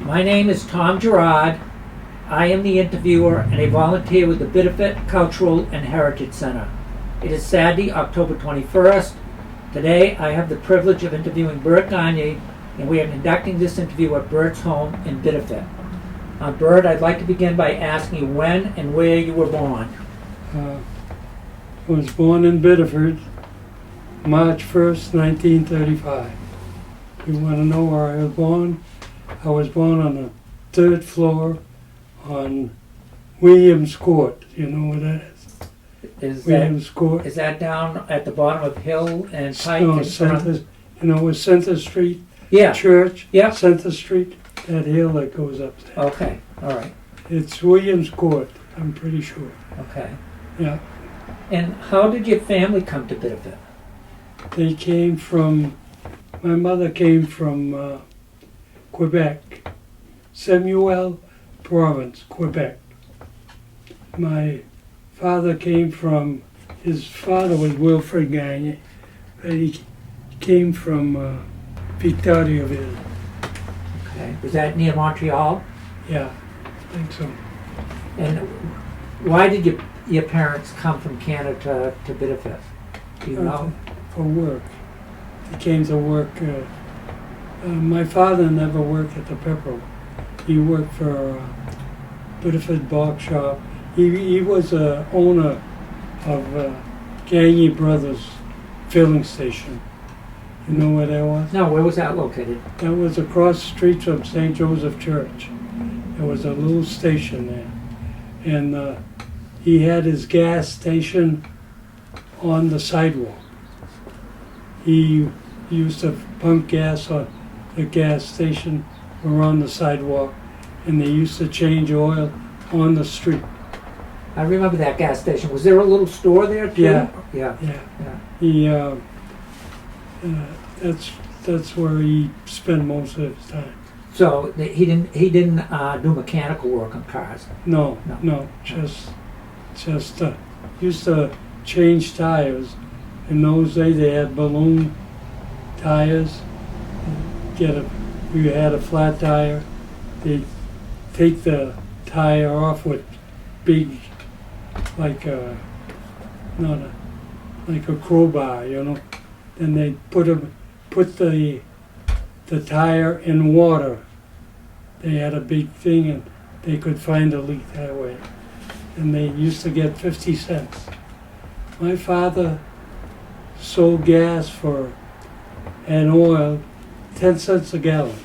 My name is Tom Gerard. I am the interviewer and a volunteer with the Biddeford Cultural and Heritage Center. It is Saturday, October 21st. Today I have the privilege of interviewing Bert Gagne, and we are conducting this interview at Bert's home in Biddeford. Bert, I'd like to begin by asking you when and where you were born. I was born in Biddeford, March 1st, 1935. You want to know where I was born? I was born on the third floor on Williams Court. You know where that is? Williams Court. Is that down at the bottom of Hill and Pike? No, Center, you know where Center Street? Yeah. Church? Yeah. Center Street? That hill that goes up there. Okay, all right. It's Williams Court, I'm pretty sure. Okay. Yeah. And how did your family come to Biddeford? They came from, my mother came from Quebec, Samuel Province, Quebec. My father came from, his father was Wilfred Gagne, but he came from Victoriaville. Okay. Was that near Montreal? Yeah, I think so. And why did your parents come from Canada to Biddeford? Do you know? For work. He came to work. My father never worked at the pepper. He worked for Biddeford Bark Shop. He was a owner of Gagne Brothers filling station. You know where that was? No, where was that located? That was across the street from St. Joseph Church. There was a little station there. And he had his gas station on the sidewalk. He used to pump gas on the gas station or on the sidewalk, and they used to change oil on the street. I remember that gas station. Was there a little store there too? Yeah. Yeah. Yeah. He that's where he spent most of his time. So he didn't do mechanical work on cars. No, just used to change tires. In those days they had balloon tires. You had a flat tire, they'd take the tire off with big, like a crowbar, you know. Then they'd put the tire in water. They had a big thing and they could find a leak that way. And they used to get 50 cents. My father sold gas and oil 10 cents a gallon.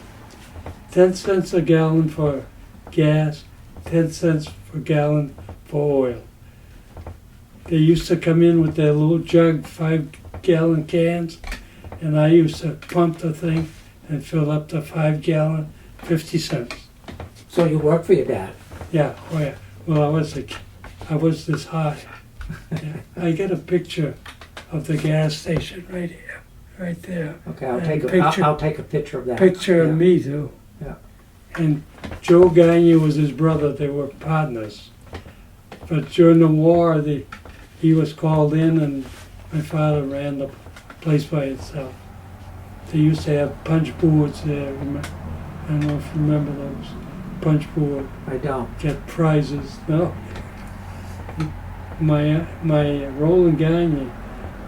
10 cents a gallon for gas, 10 cents per gallon for oil. They used to come in with their little jug, 5-gallon cans, and I used to pump the thing and fill up the 5-gallon, 50 cents. So you worked for your dad? Yeah, oh yeah. Well, I was this high. Yeah. I get a picture of the gas station right here, right there. Okay, I'll take a picture of that. Picture of me too. Yeah. And Joe Gagne was his brother. They were partners. But during the war, he was called in, and my father ran the place by itself. They used to have punch boards there. I don't know if you remember those punch board. I don't. Get prizes. No. My Roland Gagne,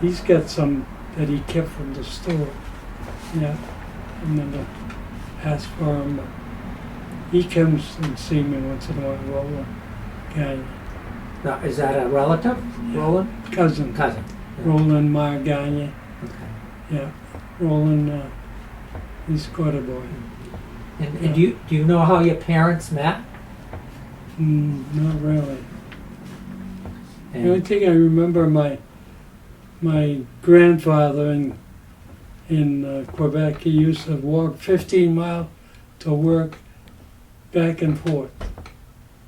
he's got some that he kept from the store. Yeah. I'm gonna ask for him. But he comes and see me once in a while, Roland Gagne. Now, is that a relative, Roland? Cousin. Cousin. Yeah. Roland Mar Gagne. Okay. Yeah. Roland, he's quite a boy. And do you know how your parents met? Not really. And The only thing I remember, my grandfather in Quebec, he used to walk 15 miles to work back and forth.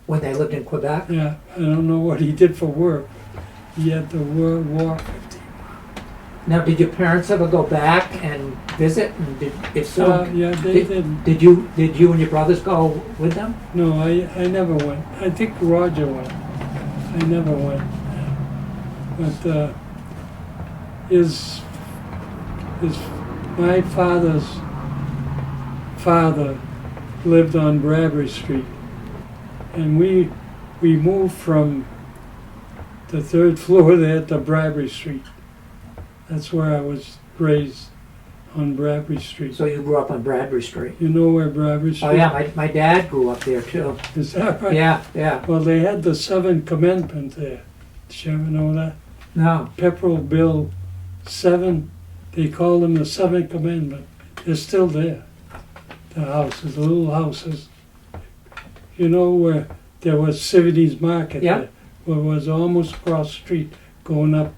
when they lived in Quebec? Yeah, I don't know what he did for work. He had to walk 15 miles. Now, did your parents ever go back and visit? And if so, Yeah, they did. Did you and your brothers go with them? No, I never went. I think Roger went. I never went. But my father's father, lived on Bradbury Street. And we moved from the third floor there to Bradbury Street. That's where I was raised, on Bradbury Street. So you grew up on Bradbury Street? You know where Bradbury Street? Oh yeah, my dad grew up there too. Is that right? Yeah, yeah. Well, they had the Seventh Commandment there. Did you ever know that? No. Pepperell Bill 7, they call them the Seventh Commandment. They're still there. The houses, the little houses. You know where there was Civities Market Yeah. there? Where it was almost across the street going up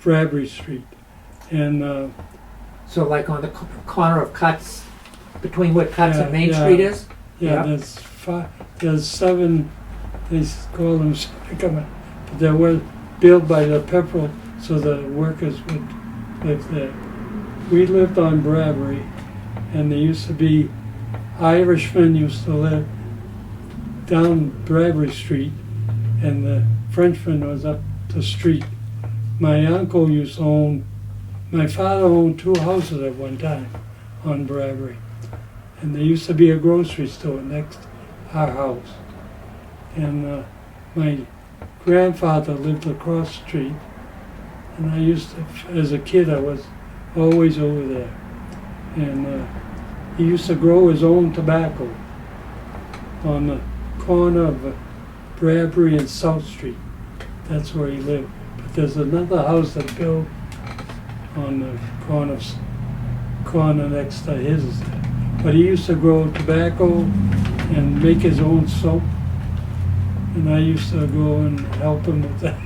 Bradbury Street. And So like on the corner of Cuts, between what Cuts Yeah, and Main yeah. Street is? yeah, Yeah. there's 7, they call them Seventh Commandment. But they were built by the Pepperell so the workers would live there. We lived on Bradbury, and there used to be Irishmen used to live down Bradbury Street, and the Frenchman was up the street. My uncle used to own, my father owned 2 houses at one time on Bradbury, and there used to be a grocery store next to our house. And my grandfather lived across the street, and I used to, as a kid, I was always over there. And he used to grow his own tobacco on the corner of Bradbury and South Street. That's where he lived. But there's another house that built on the corner next to his. But he used to grow tobacco and make his own soap. And I used to go and help him with that.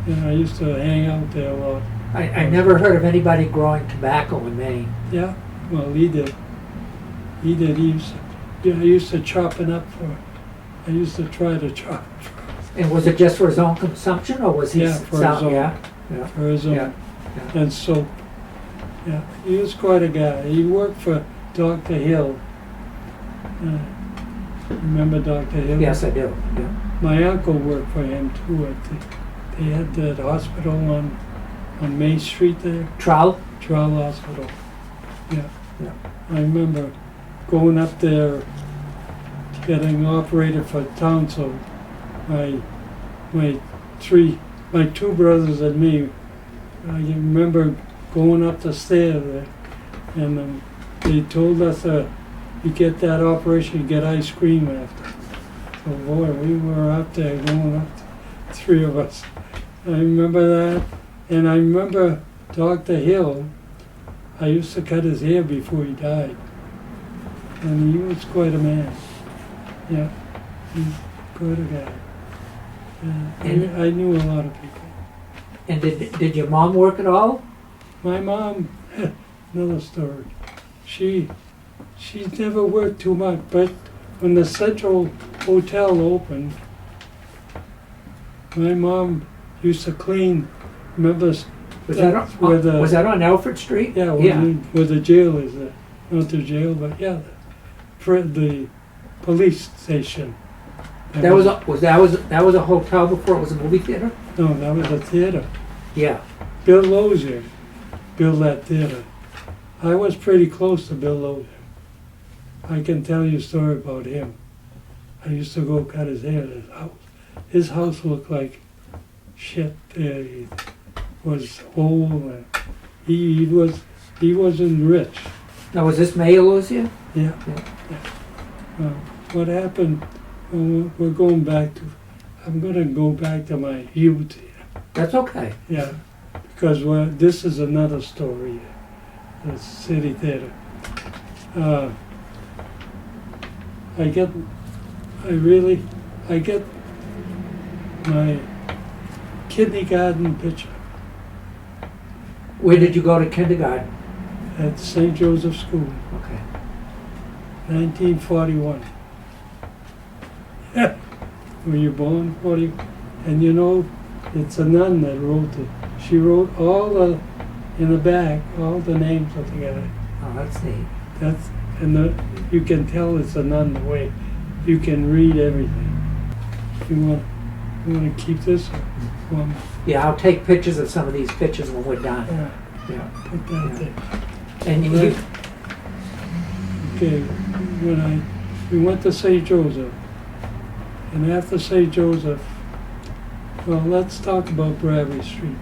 And I used to hang out there a lot. I never heard of anybody growing tobacco in Maine. Yeah, well, he did. He did. He used to, I used to chop it up for. I used to try to chop it for, And was it just for his own consumption, or was he Yeah, for his own. Yeah, yeah, for his own. yeah. yeah. And soap. Yeah, he was quite a guy. He worked for Dr. Hill. Remember Dr. Hill? Yes, I do. Yeah. My uncle worked for him too. They had that hospital on Main Street there. Trowel? Trial Hospital. Yeah. Yeah. I remember going up there, getting operated for Townsville. My 2 brothers and me. I remember going up the stairs there, and they told us you get that operation, you get ice cream after. So boy, we were up there going up, 3 of us. I remember that, and I remember Dr. Hill. I used to cut his hair before he died, and he was quite a man. Yeah, he's quite a guy. I knew a lot of people. And did your mom work at all? My mom, another story. She never worked too much, but when the Central Hotel opened, my mom used to clean. Remember? Was that on Alfred Street? Yeah, where the jail is. Not the jail, but yeah, the police station. That was a hotel before it was a movie theater? No, that was a theater. Yeah. Bill Lozier built that theater. I was pretty close to Bill Lozier. I can tell you a story about him. I used to go cut his hair at his house. His house looked like shit there. He was old and he wasn't rich. Now, was this Mayor Lucia? Yeah. What happened, we're going back to, I'm going to go back to my youth here. That's okay. Yeah, because this is another story, the city theater. I get my kindergarten picture Where did you go to kindergarten? at St. Joseph School, Okay. 1941. Yeah. Were you born 40? And you know, it's a nun that wrote it. She wrote in the back, all the names of the guy. Oh, that's neat. You can tell it's a nun the way you can read everything. You want to keep this one? Yeah, I'll take pictures of some of these pictures when we're done. Yeah. Put that there. And you, Okay, when I we went to St. Joseph. And after St. Joseph, well, let's talk about Bradbury Street.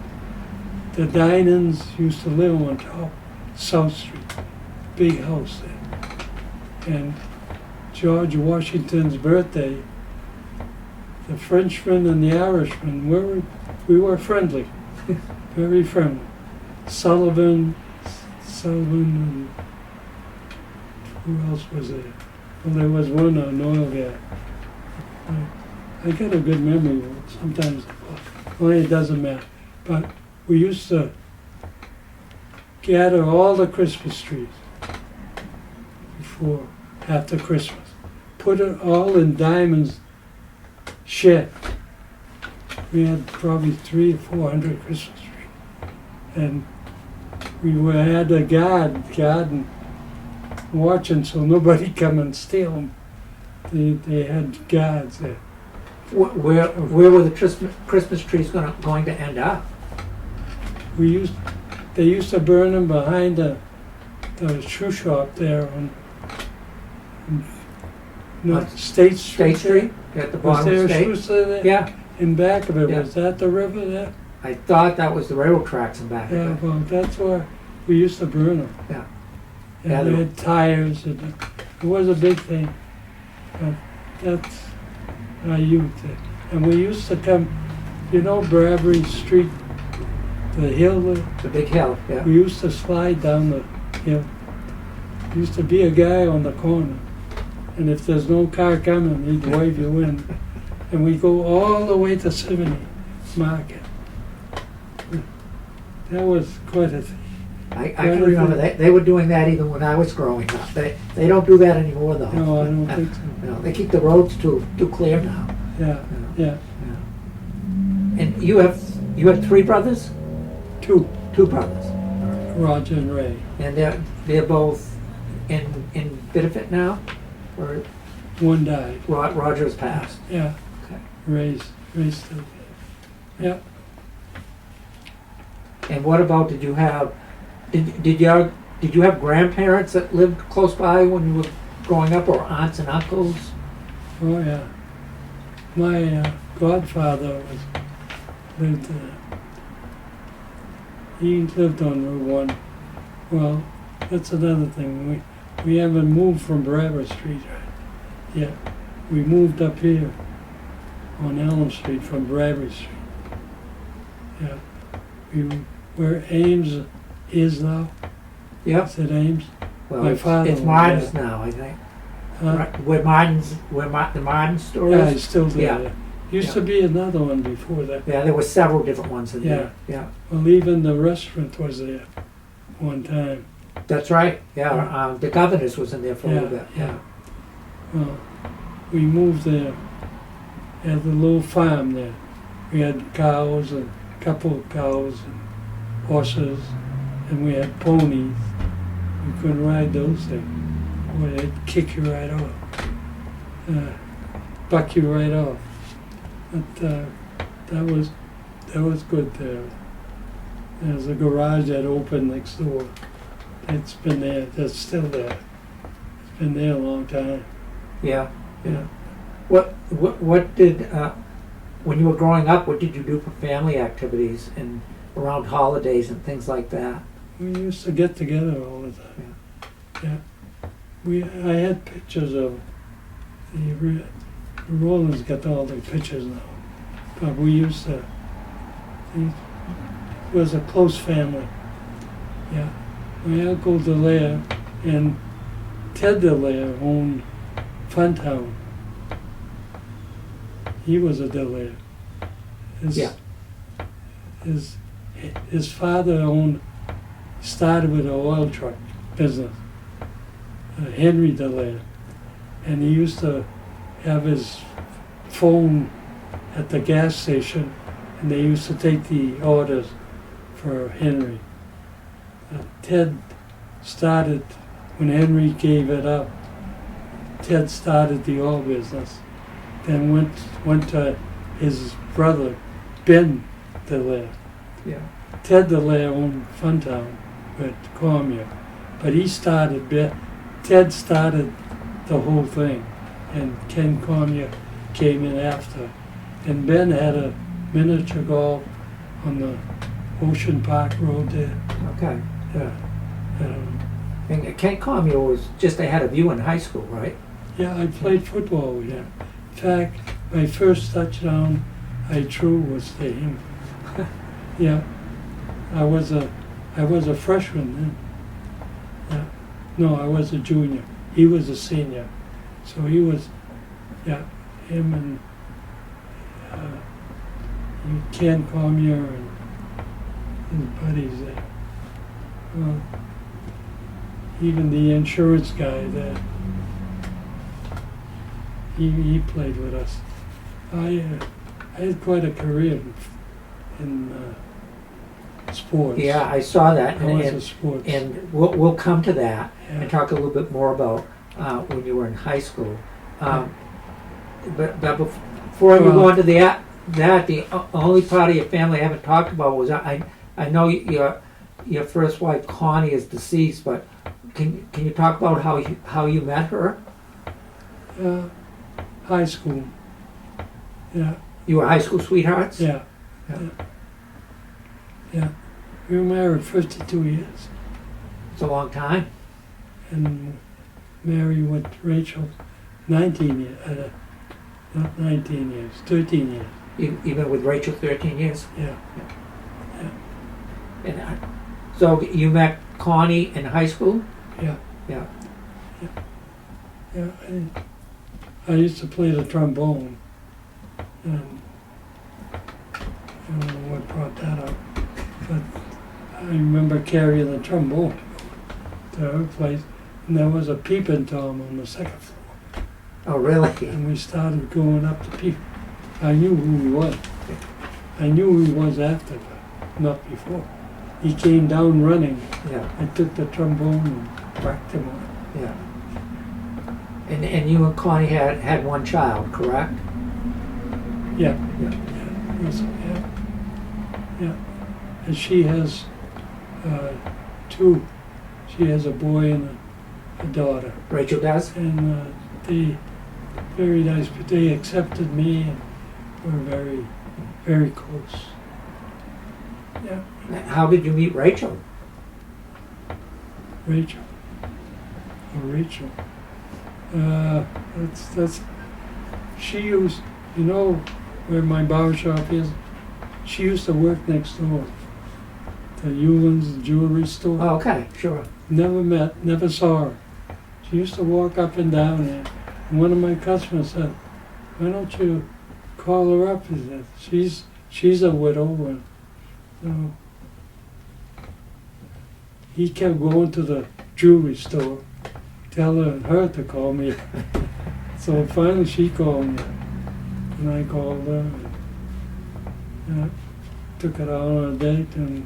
The Dinans used to live on top South Street, big house there. And George Washington's birthday, the Frenchman and the Irishman, we were friendly, very friendly. Sullivan, and who else was there? Well, there was one, an oil guy. I got a good memory, sometimes, well, it doesn't matter. But we used to gather all the Christmas trees after Christmas. Put it all in Diamond's shed. We had probably 300 or 400 Christmas trees. And had a garden watching so nobody come and steal them. They had guards there. Where were the Christmas trees going to end up? They used to burn them behind the shoe shop there on State Street. State Street at the Was bottom there of a State. shoe store there? Yeah, In back of it, Yeah. was that the river there? I thought that was the railroad tracks in back Yeah, of it. well, that's where we used to burn them. Yeah. And Yeah, we they- had tires, and it was a big thing. But that's our youth. And we used to come, Bradbury Street, the hill there. The big hill. Yeah. We used to slide down the hill. There used to be a guy on the corner, and if there's no car coming, he'd wave you in. And we go all the way to 70 Market. That was quite a thing. I can remember they were doing that even when I was growing up. They don't do that anymore though. No, I don't think so. No, they keep the roads too clear now. Yeah, yeah. And you have 3 brothers? Two, 2 brothers. Roger and Ray. And they're both in Biddeford now? Or One died. Roger's passed? Yeah, Okay. Ray's still there. Yeah. And what about, did you have grandparents that lived close by when you were growing up, or aunts and uncles? Oh, yeah. My godfather lived he lived on Route 1. Well, that's another thing. We haven't moved from Bradbury Street yet. We moved up here on Elm Street from Bradbury Street. Yeah. Where Ames is now. Yep. Is it Ames? Well, My father it's was Martin's there. now, I think. Huh? Where the Martin store Yeah, is? it's still there. Yeah. Used to be another one before that. Yeah, there were several different ones in Yeah. there. Yeah. Well, even the restaurant was there one time. That's right. Yeah, the Governor's was in there for a little bit. Yeah. Well, we moved there. Had a little farm there. We had cows, and a couple of cows, and horses, and we had ponies. We couldn't ride those things. Boy, they'd kick you right off. Buck you right off. But that was good there. There's a garage that opened next door. It's been there. That's still there. It's been there a long time. Yeah. Yeah. What did when you were growing up? What did you do for family activities and around holidays and things like that? We used to get together all the time. Yeah. I had pictures of the Roland's got all the pictures now. But we used to. It was a close family. Yeah. My uncle Delaire and Ted Delaire owned Funtown. He was a Delaire. His father started with an oil truck business, Henry Delaire, and he used to have his phone at the gas station, and they used to take the orders for Henry. Ted started, when Henry gave it up, Ted started the oil business, then went to his brother, Ben Delaire. Yeah. Ted Delaire owned Funtown with Cormier, but Ted started the whole thing. and Ken Connie came in after. And Ben had a miniature golf on the Ocean Park Road there. Okay. Yeah. And Kent Commuer was just ahead of you in high school, right? Yeah, I played football with him. In fact, my first touchdown I threw was to him. Yeah, I was a freshman then. Yeah. No, I was a junior. He was a senior. So he was, yeah, him and Ken Commuer and his buddies there. Well, even the insurance guy there, he played with us. I had quite a career in sports. Yeah, I saw that. I was a sports. And we'll come to that Yeah. and talk a little bit more about when you were in high school. But before you go into the only part of your family I haven't talked about was I know your first wife Connie is deceased, but can you talk about how you met her? High school. Yeah. You were high school sweethearts? Yeah. Yeah. Yeah. We were married 52 years. It's a long time. And married with Rachel 19 years. Not 19 years, 13 years. You've been with Rachel 13 years? Yeah. And so you met Connie in high school? Yeah. Yeah. Yeah. I used to play the trombone. And I don't know what brought that up. But I remember carrying the trombone to her place. And there was a peeping Tom on the second floor. Oh, really? And we started going up to peep. I knew who he was. I knew who he was after, but not before. He came down running. Yeah. I took the trombone and whacked him on. Yeah. And you and Connie had one child, correct? Yeah. Yeah. Yeah. Russell, yeah. Yeah. And she has two. She has a boy and a daughter. Rachel does? And they very nice, but they accepted me and were very, very close. Yeah. How did you meet Rachel? Rachel. Oh, Rachel. That's. She used, you know, where my barber shop is. She used to work next door. The Ewan's jewelry store. Oh, okay, sure. Never met, never saw her. She used to walk up and down there. And one of my customers said, "Why don't you call her up?" He said, "She's a widow." And so he kept going to the jewelry store, telling her to call me. So finally she called me, and I called her. And took it out on a date, and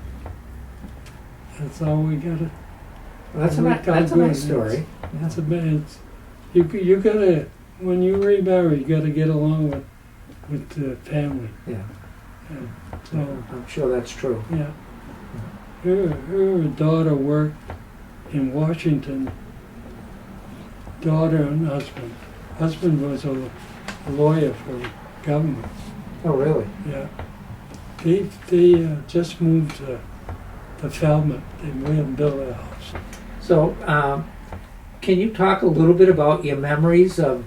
that's how we got it. Well, that's a nice story. That's a bad. You gotta, when you remarry, you gotta get along with the family. Yeah. And so I'm sure that's true. yeah, her daughter worked in Washington. Daughter and husband. Husband was a lawyer for government. Oh, really? Yeah. They just moved to Falmouth. They went and built a house. So, can you talk a little bit about your memories of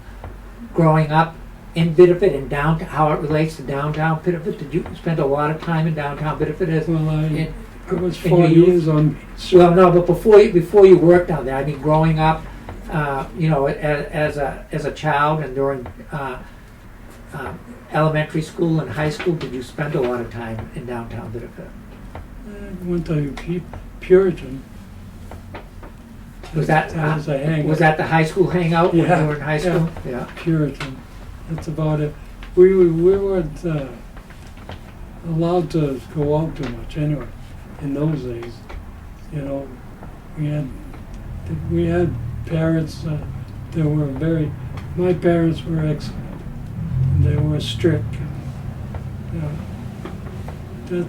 growing up in Biddeford and how it relates to downtown Biddeford? Did you spend a lot of time in downtown Biddeford? Well, I was in 4 your youth? years on. Well, no, but before you worked down there, I mean, growing up, as a child and during elementary school and high school, did you spend a lot of time in downtown Biddeford? I went to Puritan. Was that As a hangout. was that the high school hangout when Yeah, you were in high school? Yeah. Puritan. That's about it. We weren't allowed to go out too much anyway. In those days, you know, we had parents that were my parents were excellent. And they were strict. You know,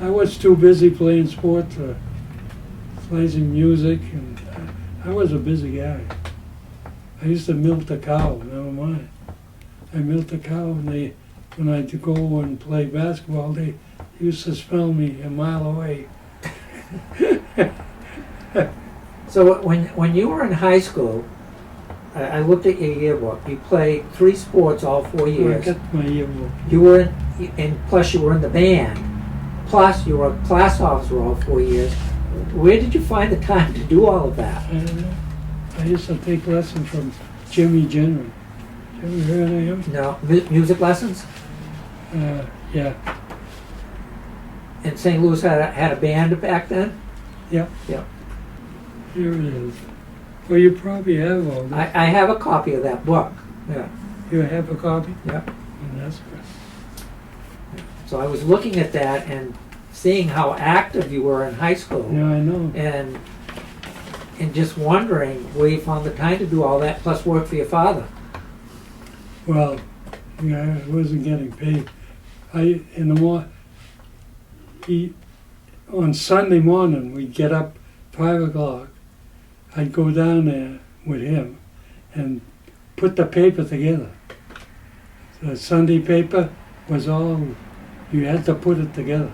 I was too busy playing sports, playing music, and I was a busy guy. I used to milk the cow, never mind. I milked the cow, and when I'd go and play basketball, they used to smell me a mile away. So when you were in high school, I looked at your yearbook. You played 3 sports all 4 I years. got my yearbook. You were and plus you were in the band. Plus you were a class officer all 4 years. Where did you find the time to do all of that? I used to take lessons from Jimmy Jenner. You ever heard of him? No, music lessons. Yeah. And St. Louis had a band back then. Yep. Yep. Here it is. Well, you probably have all this. I have a copy of that book. Yeah. You have a copy? Yep. And that's good. So I was looking at that and seeing how active you were in high school, Yeah, I know. and just wondering where you found the time to do all that, plus work for your father. Well, yeah, I wasn't getting paid. On Sunday morning, we'd get up 5 o'clock. I'd go down there with him and put the paper together. The Sunday paper was all, you had to put it together.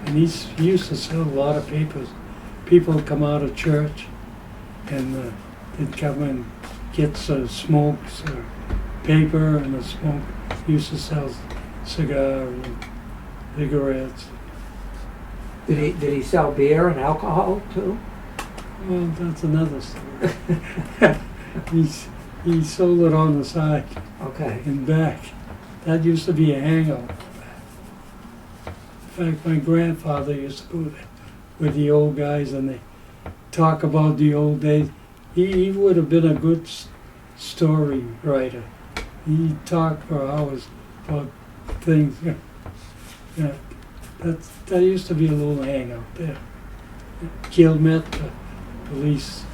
And he used to sell a lot of papers. People would come out of church and they'd come and get some smokes or paper and the smoke. He used to sell cigars and cigarettes. Did he sell beer and alcohol too? Well, that's another story. He sold it on the side Okay. and back. That used to be a hangout. In fact, my grandfather used to go there with the old guys and they talk about the old days. He would have been a good story writer. He talked for hours about things. Yeah, that used to be a little hangout there. Gilmet, the police.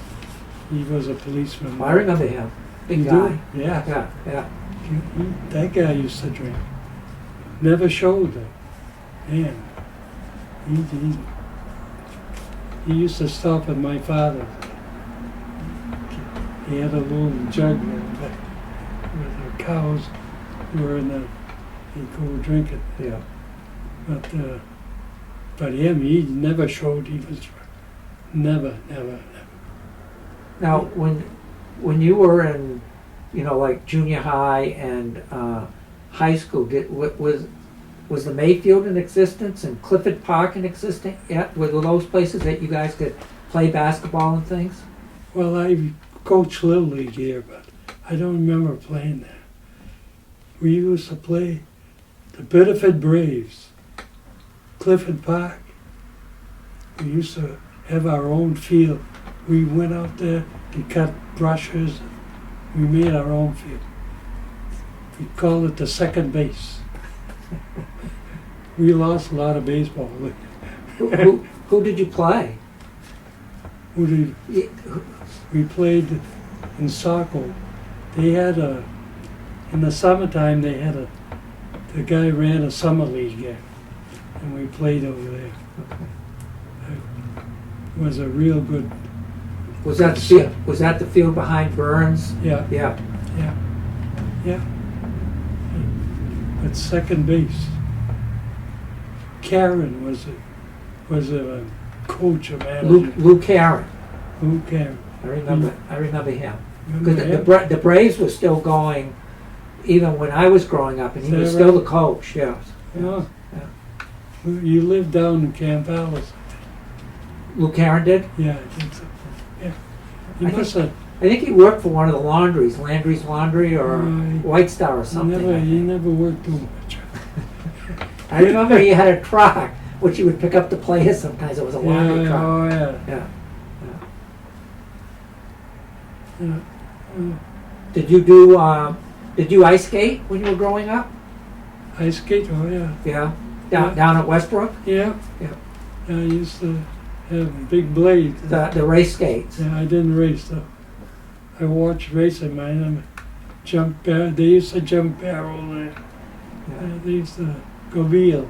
He was a policeman. I remember him. Big You guy. do? Yeah. Yeah, yeah. That guy used to drink. Never showed it. Man, he used to stop at my father's. He had a little jug there where the cows were in the, he'd go drink it. Yeah. But him, he never showed he was drunk. Never. Now, when you were in, like junior high and high school, was the Mayfield in existence and Clifford Park in existence yet? Were those places that you guys could play basketball and things? Well, I coached Little League here, but I don't remember playing there. We used to play the Biddeford Braves, Clifford Park. We used to have our own field. We went out there and cut brushes. We made our own field. We called it the second base. We lost a lot of baseball. Who did you play? We played in Saco. They had in the summertime the guy ran a summer league game, and we played over there. It was a real good. Was that the field behind Burns? Yeah. Yeah. At second base, Karen was a coach, a manager. Lou Caron. Lou Karen. I remember him. Remember Because him? the Braves were still going, even when I was growing up, and he Is that was still right? the coach. Yes. Yeah. You lived down in Camp Alice. Lou Caron did. Yeah, I think so. Yeah. He I must have. I think he worked for one of the laundries, Landry's Laundry or Right. White Star or something. He never worked too much. I remember he had a truck, which he would pick up the players sometimes. It was a laundry Yeah, truck. oh yeah. Yeah. Yeah. Did you ice skate when you were growing up? Ice skate, oh yeah. Yeah. Yeah. Down at Westbrook? Yeah. Yeah. I used to have big blades. The race skates. Yeah, I didn't race though. I watched racing, man. Jump barrel. They used to jump barrel there. Yeah. They used to Gobile.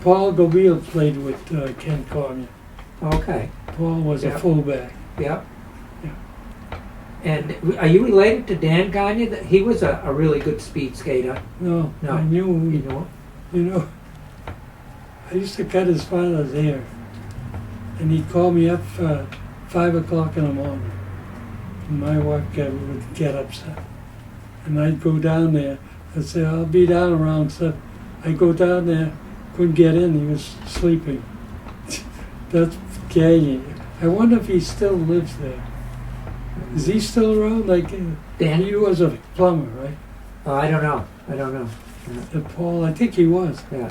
Paul Gobile played with Ken Connie. Okay. Paul was Yeah. a fullback. Yep. And are you related to Dan Gagne? He was a really good speed skater. No, No. I knew. You know? You know, I used to cut his father's hair, and he'd call me up 5 o'clock in the morning. And my wife would get upset, and I'd go down there. I'd say, I'll be down around 7. I'd go down there, couldn't get in, he was sleeping. That's Gagne. I wonder if he still lives there. Is he still around? Like, Dan? he was a plumber, right? Oh, I don't know. I don't know. Paul, I think he was. Yeah.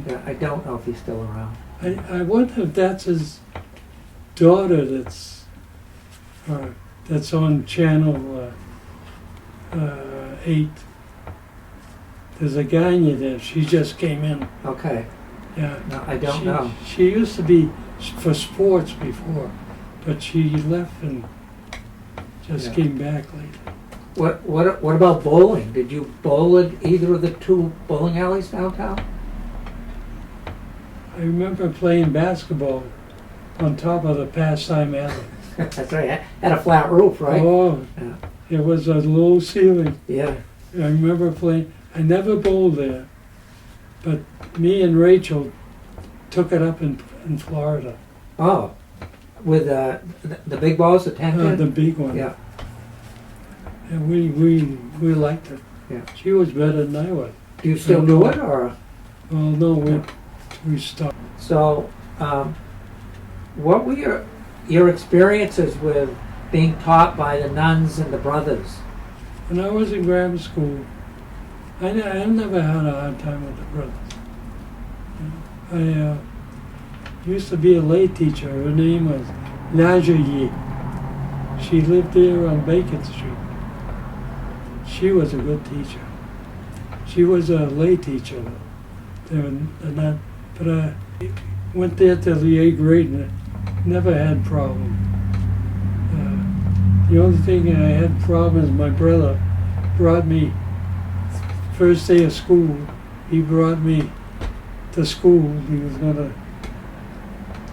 Yeah, I don't know if he's still around. I wonder if that's his daughter that's on channel 8. There's a Gagne there. She just came in. Okay. Yeah. No, I don't know. She used to be for sports before, but she left and just came back later. What about bowling? Did you bowl at either of the 2 bowling alleys downtown? I remember playing basketball on top of the pastime alley. That's right. Had a flat roof, right? Oh, Yeah. it was a low ceiling. Yeah. I remember playing. I never bowled there, but me and Rachel took it up in Florida. Oh, with the big balls, the 10 pin? The big one. Yeah. And we liked it. Yeah. She was better than I was. Do you still do it, or? Well, no, we stopped. So, what were your experiences with being taught by the nuns and the brothers? When I was in grammar school, I never had a hard time with the brothers. I used to be a lay teacher. Her name was Najayi. She lived there on Bacon Street. She was a good teacher. She was a lay teacher there, but I went there till the 8th grade and never had problem. The only thing I had problem is my brother brought me, first day of school, he brought me to school. He was going to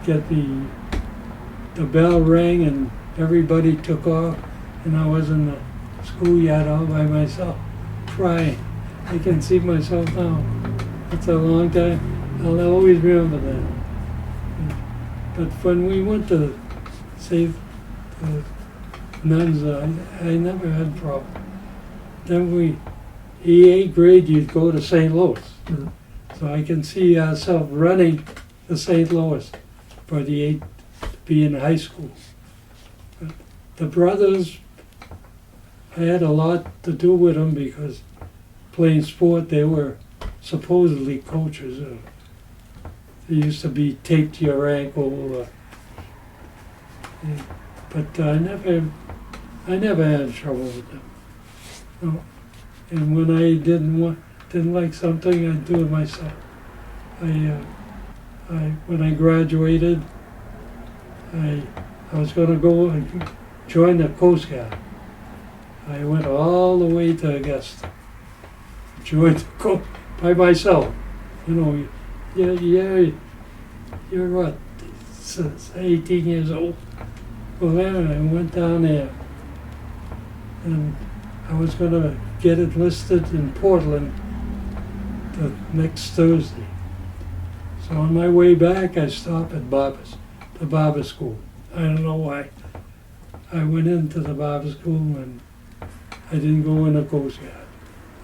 get the bell rang and everybody took off, and I was in the schoolyard all by myself, crying. I can see myself now. It's a long time. I'll always remember that. But when we went to save the nuns, I never had a problem. Then the 8th grade, you'd go to St. Louis. Mm-hmm. So I can see ourselves running to St. Louis for the 8th to be in high school. But the brothers, I had a lot to do with them because playing sport, they were supposedly coaches. They used to be taped to your ankle. But I never had trouble with them. No. And when I didn't like something, I'd do it myself. When I graduated, I was going to go and join the Coast Guard. I went all the way to Augusta, joined the Coast by myself. You know, you're what, 18 years old. Well, then I went down there, and I was going to get enlisted in Portland the next Thursday. So on my way back, I stopped at the barber school. I don't know why. I went into the barber school and I didn't go in the Coast Guard.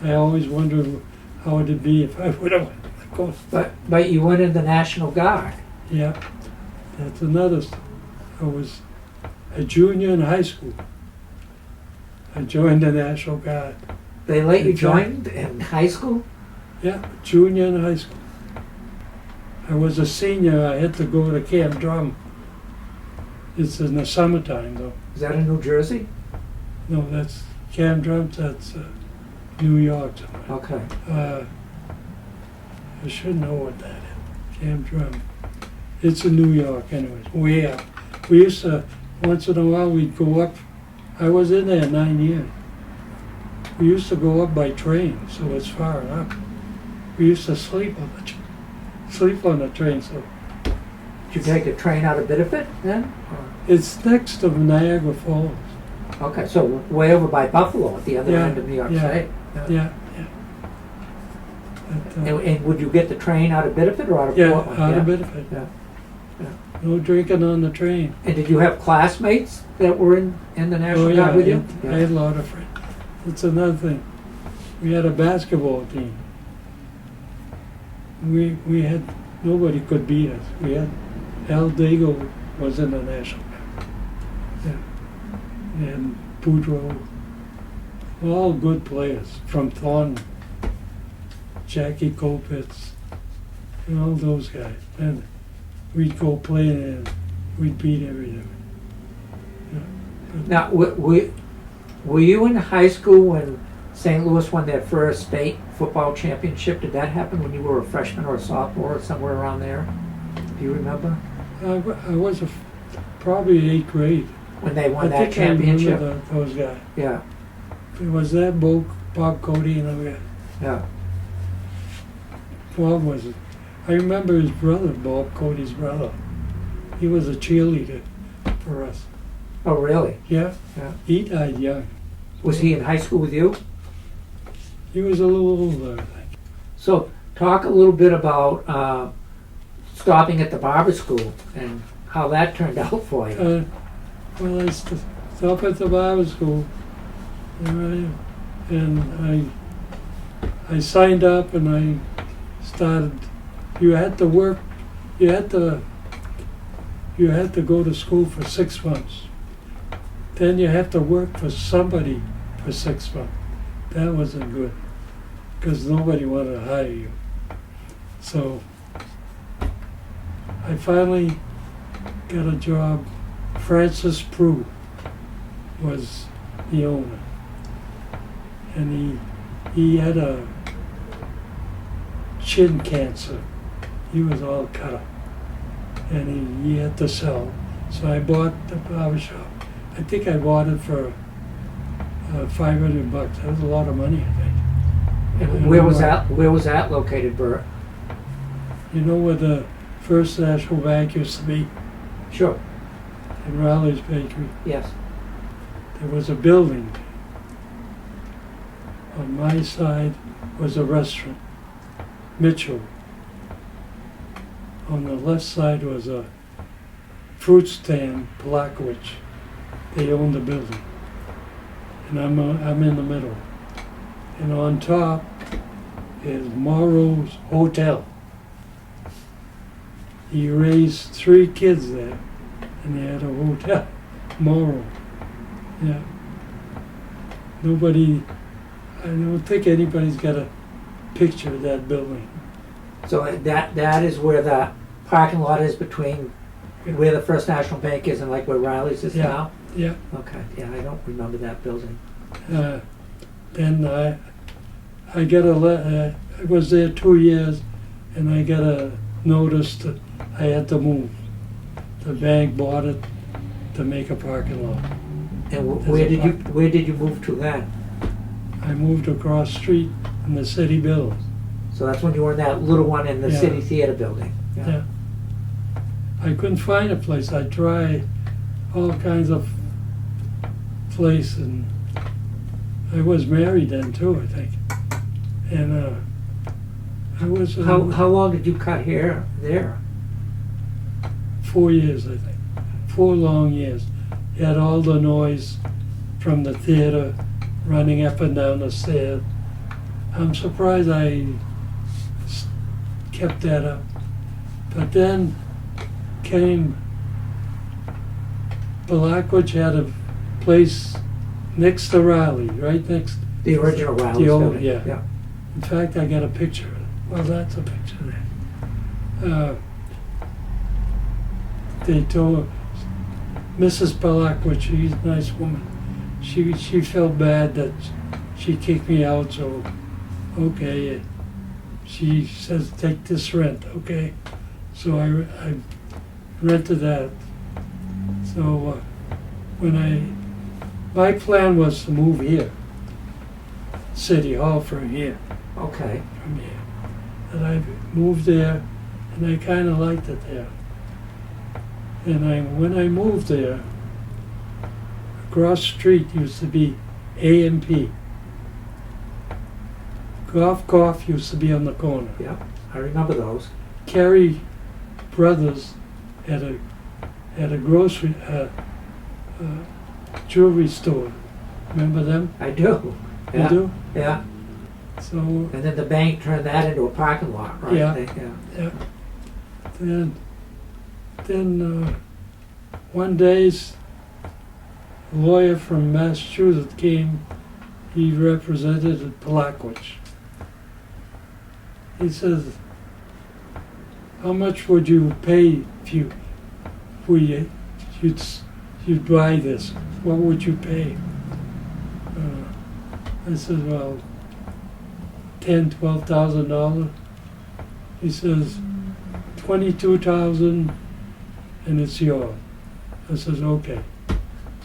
I always wondered how it'd be if I would have went in the Coast Guard. But you went in the National Guard. Yeah, that's another story. I was a junior in high school. I joined the National Guard. They let you join in high school? Yeah, junior in high school. I was a senior. I had to go to Camp Drum. It's in the summertime, though. Is that in New Jersey? No, that's Camp Drum. That's New York somewhere. Okay. I should know what that is. Camp Drum. It's in New York, anyways. Way up. We used to, once in a while, we'd go up. I was in there 9 years. We used to go up by train, so it's far enough. We used to sleep on the train. So Did you take a train out of Biddeford then? it's next to Niagara Falls. Okay, so way over by Buffalo at the other Yeah, end of New York yeah, State. Yeah. But, And would you get the train out of Biddeford or out of yeah, Portland? out of Biddeford. Yeah. No drinking on the train. And did you have classmates that were in the National Oh, yeah, Guard with you? I had a lot of friends. That's another thing. We had a basketball team. We had, nobody could beat us. We had, Al Dago was in the National Guard. Yeah. And Boudreaux. All good players from Thornton. Jackie Kopitz, and all those guys. And we'd go play and we'd beat everything. Now, were you in high school when St. Louis won their first state football championship? Did that happen when you were a freshman or a sophomore or somewhere around there? Do you remember? I was probably 8th grade. When they won I that think championship? I remember those guys. Yeah, It was that Bob Cody and the guy. yeah. Bob was, I remember his brother, Bob Cody's brother. He was a cheerleader for us. Oh, really? Yeah. Yeah. He died young. Was he in high school with you? He was a little older, I think. So, talk a little bit about stopping at the barber school and how that turned out for you. Well, I stopped at the barber school, and I signed up and I started. You had to work. You had to go to school for 6 months. Then you have to work for somebody for 6 months. That wasn't good because nobody wanted to hire you. So I finally got a job. Francis Prue was the owner, and he had a chin cancer. He was all cut up, and he had to sell. So I bought the barber shop. I think I bought it for $500. That was a lot of money, I think. And where was that? Where was that located, Bert? You know where the First National Bank used to be? Sure. In Raleigh's Bakery. Yes. There was a building. On my side was a restaurant, Mitchell. On the left side was a fruit stand, Blackwich. They owned the building. And I'm in the middle. And on top is Morrow's Hotel. He raised 3 kids there, and they had a hotel, Morrow. Yeah. I don't think anybody's got a picture of that building. So that is where the parking lot is between where the First National Bank is and like where Riley's is Yeah. now? Yeah. Okay, yeah, I don't remember that building. Then I got I was there 2 years, and I got a notice that I had to move. The bank bought it to make a parking lot. And There's where did you move to then? I moved across the street in the city building. So that's when you were in that little one in the Yeah. city theater building? Yeah. I couldn't find a place. I tried all kinds of places, and I was married then too, I think. And I was How long did you cut hair there? 4 years, I think. 4 long years. You had all the noise from the theater running up and down the stairs. I'm surprised I kept that up. But then came Blackwich had a place next to Raleigh, right next. The original Riley's The old- building? yeah. In fact, I got a picture of it. Well, that's a picture. They told Mrs. Blackwich, she's a nice woman. She felt bad that she kicked me out, so okay. She says, take this rent, okay? So I rented that. So my plan was to move here, City Hall from here, Okay. And I moved there, and I kind of liked it there. And when I moved there, of Cross Street used to be A&P. Cough used to be on the corner. Yeah, I remember those. Carey Brothers had a grocery jewelry store. Remember them? I do. You Yeah. do? Yeah. So And then the bank turned that into a parking lot, right? Yeah. Yeah. then one day a lawyer from Massachusetts came. He represented Palakwich. He says, "How much would you pay if you'd buy this? What would you pay?" I said, "Well, $12,000. He says, 22,000, and it's yours." I says, "Okay."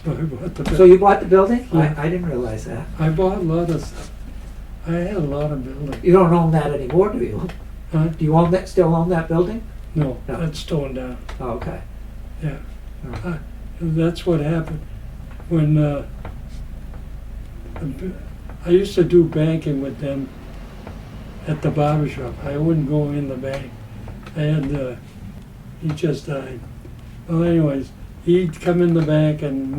So I bought the So you bought the building? Yeah. I didn't realize that. I bought a lot of stuff. I had a lot of buildings. You don't own that anymore, do you? Huh? Do you own that? Still own that building? No, No. that's torn down. Oh, okay. Yeah. Oh. That's what happened when I used to do banking with them at the barber shop. I wouldn't go in the bank. I had, he just died. Well, anyways, he'd come in the bank and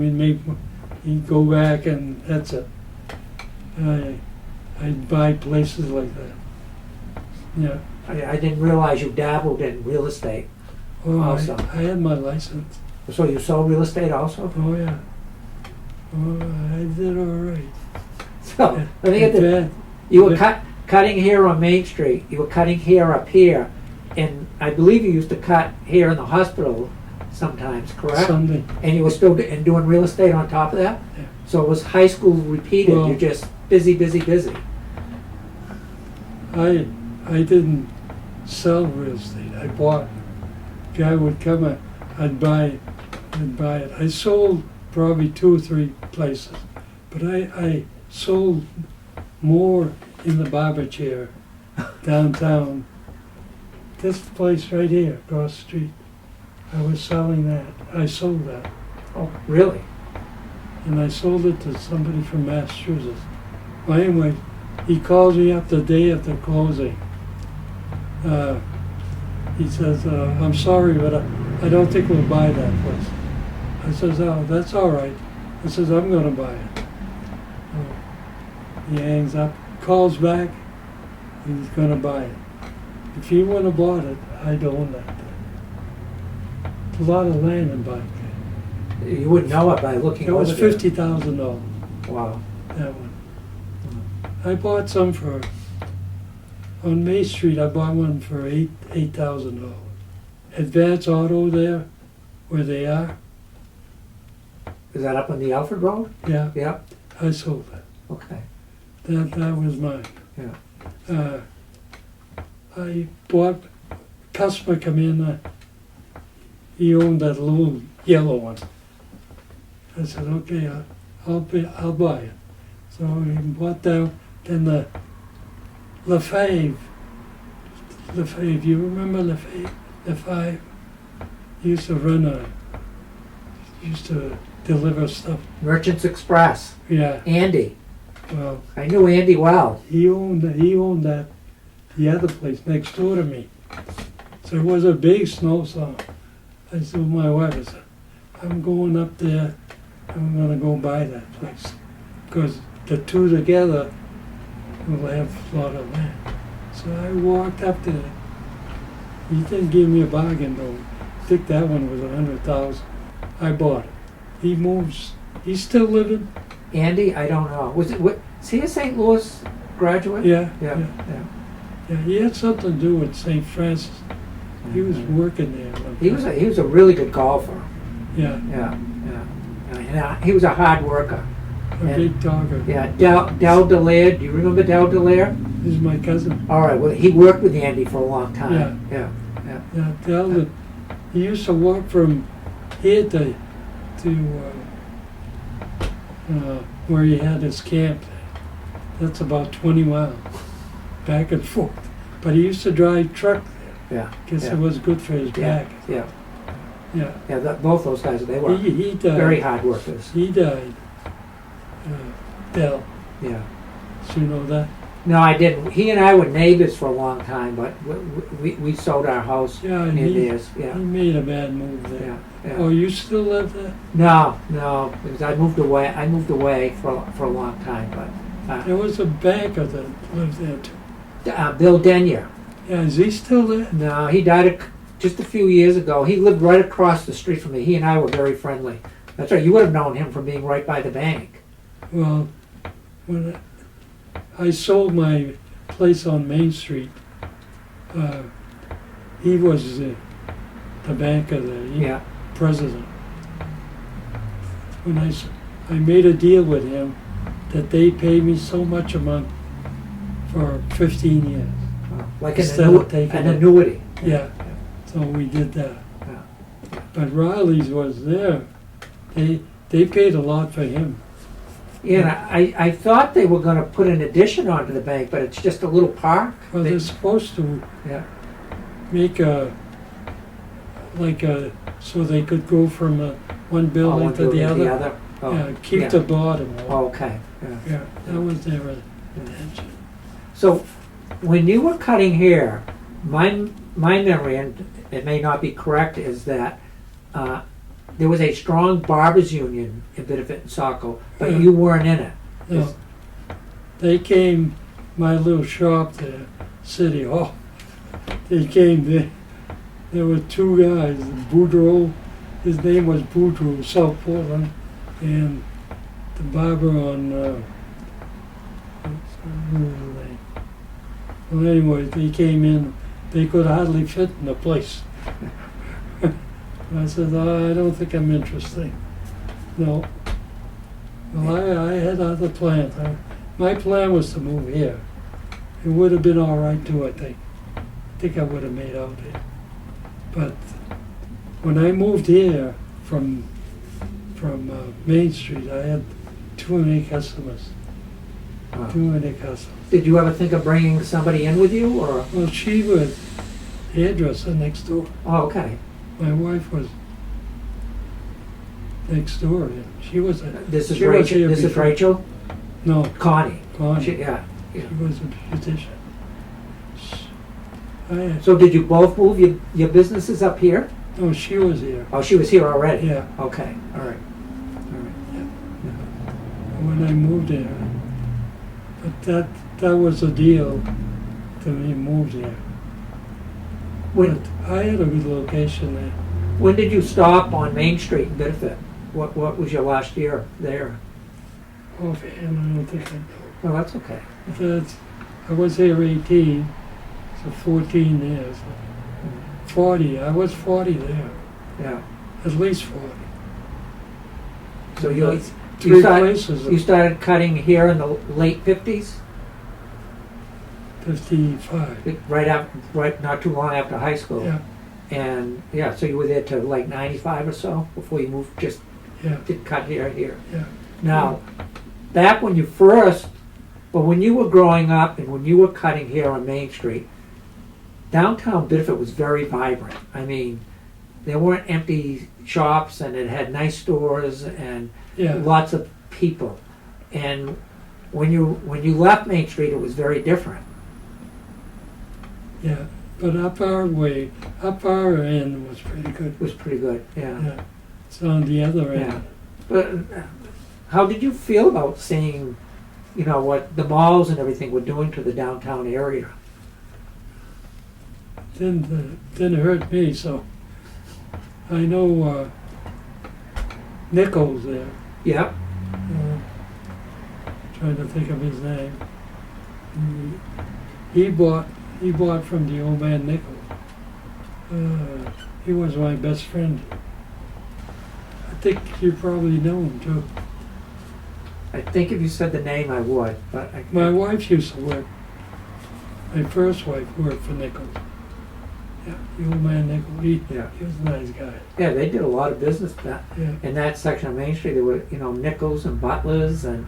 he'd go back and that's it. I'd buy places like that. Yeah. I didn't realize you dabbled in real estate. Oh, Awesome. I had my license. So you sold real estate also? Oh, yeah. Oh, I did all right. So Yeah. let me get the. Bad. You were cutting here on Main Street. You were cutting hair up here, and I believe you used to cut hair in the hospital sometimes, correct? Sunday. And you were still doing real estate on top of that. Yeah. So it was high school repeated. Well- You're just busy. I didn't sell real estate. I bought. Guy would come, I'd buy it. I sold probably 2 or 3 places, but I sold more in the barber chair downtown. This place right here across the street, I was selling that. I sold that, Oh, really? and I sold it to somebody from Massachusetts. Well, anyway, he calls me up the day after closing. He says, "I'm sorry, but I don't think we'll buy that place." I says, "Oh, that's all right." I says, "I'm going to buy it." He hangs up, calls back, and he's going to buy it. If he wouldn't have bought it, I'd own that thing. It's a lot of land in back there. You wouldn't know it by looking It over was there. $50,000, Wow. that one. I bought some on May Street, I bought one for $8,000. Advance Auto there, where they are, Is that up on the Alfred Road? yeah, Yeah. I sold that. Okay. That was mine. Yeah. I bought, customer come in, he owned that little yellow one. I said, "Okay, I'll buy it." So he bought that, then the Lefebvre, you remember Lefebvre? He used to deliver stuff. Merchants Express. Yeah, Andy. well, I knew Andy well. he owned that, the other place next door to me. So it was a big snowstorm. I said to my wife, I said, "I'm going up there, I'm gonna go buy that place. Because the two together will have a lot of land." So I walked up there. He didn't give me a bargain though. I think that one was 100,000. I bought it. He moves, he's still living. Andy, I don't know. Is he a St. Louis graduate? Yeah, Yeah. yeah. Yeah. Yeah, he had something to do with St. Francis. He was working there. one He time. was a really good golfer. Yeah, Yeah. And he was a hard worker. a big talker. Yeah. Del Delaire. Do you remember Del Delaire? This is my cousin. All right. Well, he worked with Andy for a long time. Yeah. Yeah, he used to walk from here to where he had his camp. That's about 20 miles, back and forth. But he used to drive truck there Yeah. because Yeah. it was good for his Yeah. back. Yeah. Yeah. Yeah, both those guys, they were He died. very hard workers. He died. Dell. Yeah. Do you know that? No, I didn't. He and I were neighbors for a long time, but we sold our house Yeah, and near he theirs. Yeah. made a bad move there. Yeah. Yeah. Oh, you still live there? No, because I moved away. I moved away for a long time, but There was a banker that lived there too. Bill Denyer. Yeah, is he still there? No, he died just a few years ago. He lived right across the street from me. He and I were very friendly. That's right. You would have known him from being right by the bank. Well, when I sold my place on Main Street, he was the banker there, Yeah. president. When I made a deal with him that they pay me so much a month for 15 years. Like Instead of taking an it. annuity. Yeah, so we did that. Yeah. But Riley's was there. They paid a lot for him. Yeah, and I thought they were going to put an addition onto the bank, but it's just a little park. Well, they're supposed to Yeah. make so they could go from one building one to building the to other. the other. Oh, Yeah, keep yeah. the bottom. Oh, okay. Yeah. Yeah, that was their intention. So, when you were cutting hair, my memory, and it may not be correct, is that there was a strong barbers union in Biddeford and Saco, but Yeah. you weren't in it. No, they came, my little shop there, City Hall, they came there. There were two guys, Boudreaux, his name was Boudreaux, South Portland, and the barber on, well, anyway, they came in, they could hardly fit in the place. I said, I don't think I'm interested. No. Well, I had other plans. My plan was to move here. It would have been all right too, I think. I think I would have made out here. But when I moved here from Main Street, I had too many customers. Wow. Too many customers. Did you ever think of bringing somebody in with you, or? Well, she was hairdresser next door. Oh, okay. My wife was next door. Yeah. She was a. This is she was Rachel. here This is before. Rachel. No, Connie. Connie. Yeah. She was a beautician. So did you both move your businesses up here? No, she was here. Oh, she was here already. Yeah. Okay. All right. When I moved here. But that was a deal to me moved here. When But I had a good location there. when did you stop on Main Street in Biddeford? What was your last year there? Offhand, I don't think I know. Well, that's okay. But I was here 18, so 14 years. 40, I was 40 there. Yeah. At least 40. So you Three started, places. you started cutting here in the late 50s? 55. Right, not too long after high school. Yeah, And yeah, so you were there till like 95 or so before you moved, just yeah, did cut here. yeah. Now, back when when you were growing up and when you were cutting here on Main Street, downtown Biddeford was very vibrant. I mean, there weren't empty shops, and it had nice stores and Yeah, lots of people. And when you left Main Street, it was very different. yeah. But up our end was pretty good. It was pretty good. Yeah. Yeah. It's on the other end. Yeah. But how did you feel about seeing, what the malls and everything were doing to the downtown area? Didn't hurt me, so I know Nichols there. Yeah. Trying to think of his name. He bought from the old man Nichols. He was my best friend. I think you probably know him too. I think if you said the name, I would. But My wife used to work. My first wife worked for Nichols. Yeah, the old man Nichols. He was a nice guy. yeah, they did a lot of business Yeah, in that section of Main Street. There were Nichols and Butlers and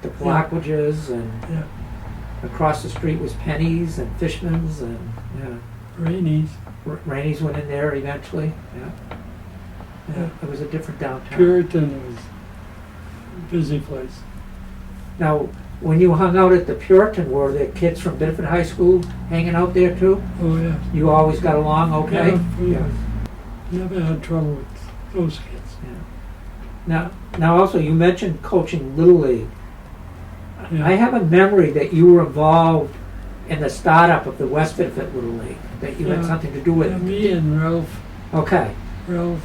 the Plackwages, and yeah. across the street was Penny's and Fishman's, and Rainey's. Rainey's went in there eventually. Yeah. Yeah, it was a different downtown. Puritan was a busy place. Now, when you hung out at the Puritan, were there kids from Biddeford High School hanging out there too? Oh, yeah. You always got along okay? Yeah. Never had trouble with those kids. Now also, you mentioned coaching Little League. Yeah. I have a memory that you were involved in the startup of the West Biddeford Little League, that you had Yeah. something to do with Yeah, it. me and Ralph, Okay. uh,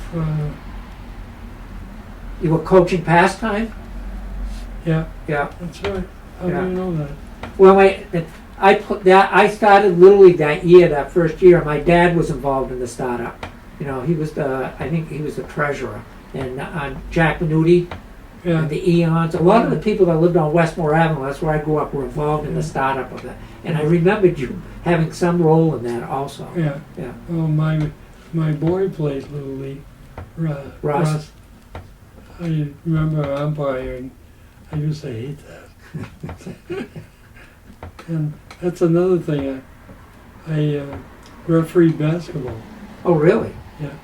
You were coaching pastime? yeah, Yeah. that's right. How Yeah. do you know that? Well, I started Little League that year, that first year. My dad was involved in the startup. You know, I think he was the treasurer. And Jack Minuti Yeah, and the Eons. A lot of the people that lived on Westmore Avenue, that's where I grew up, were involved in the startup of it. And I remembered you having some role in that also. yeah. Yeah. Oh, my boy played Little League. Russ. I remember umpiring. I used to hate that. And that's another thing. I refereed basketball. Oh, really? Yeah.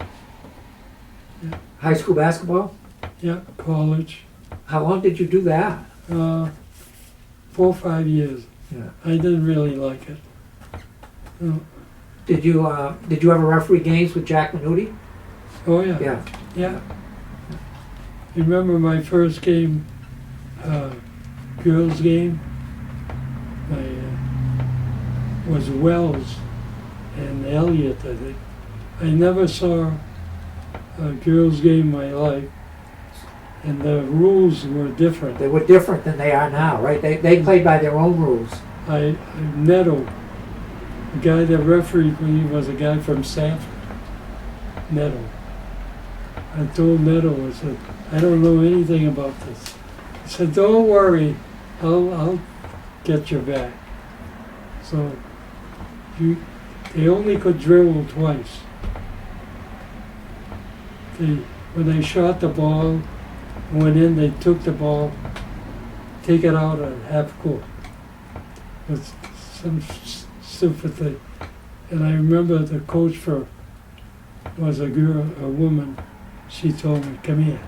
High school basketball? Yeah, college. How long did you do that? 4 or 5 years. Yeah. I didn't really like it. No. Did you ever referee games with Jack Minuti? Oh, yeah. Yeah. Yeah. You remember my first game, girls' game? Was Wells and Elliott, I think. I never saw a girls' game in my life, and the rules were different. They were different than they are now, right? They played by their own rules. Netto, the guy that refereed me was a guy from Sanford, Netto. I told Netto, I said, I don't know anything about this. He said, don't worry, I'll get your back. So they only could dribble twice. When they shot the ball, went in, they took the ball, take it out at half court. It's some stupid thing. And I remember the coach was a woman. She told me, come here.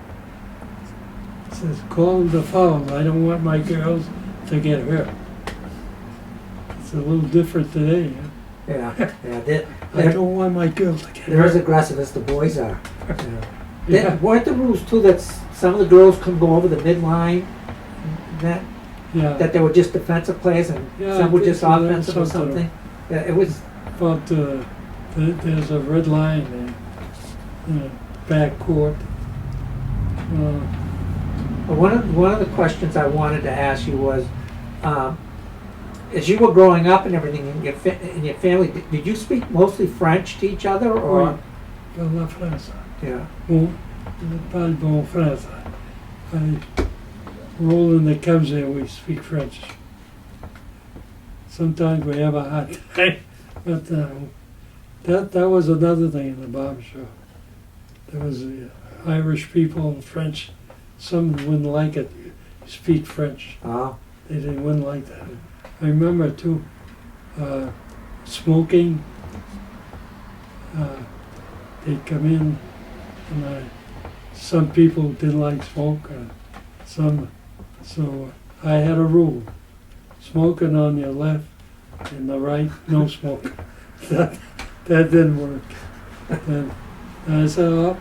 Says, call the foul. I don't want my girls to get hurt. It's a little different today. Huh? Yeah. I don't want my girls to get They're as hurt. aggressive as the boys are. Yeah. Weren't the rules too that some of the girls couldn't go over the midline? That they were just defensive players and some were just offensive or something? Yeah, it was. But there's a red line in the back court. One of the questions I wanted to ask you was, as you were growing up and everything in your family, did you speak mostly French to each other, or? La France. Yeah. Bon, je parle bon français. Roland that comes there, we speak French. Sometimes we have a hard time, but that was another thing in the barber shop. There was Irish people and French. Some wouldn't like it. You speak French. Oh. They wouldn't like that. I remember too, smoking. They'd come in, and some people didn't like smoke. So I had a rule: smoking on your left and the right, no smoking. that didn't work. And I said, oh,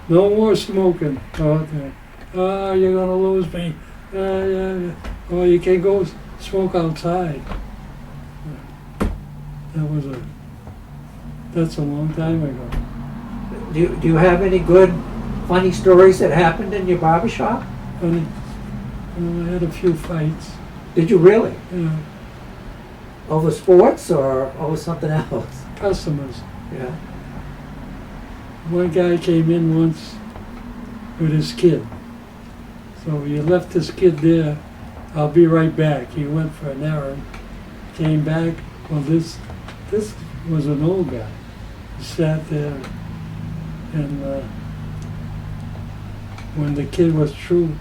no more smoking. Oh, you're gonna lose me. Yeah. Oh, you can go smoke outside. That's a long time ago. Do you have any good, funny stories that happened in your barber shop? Funny. I had a few fights. Did you really? Yeah. Over sports or over something else? Customers. Yeah. One guy came in once with his kid. So he left his kid there. I'll be right back. He went for an errand, came back. Well, this was an old guy. He sat there, and when the kid was through,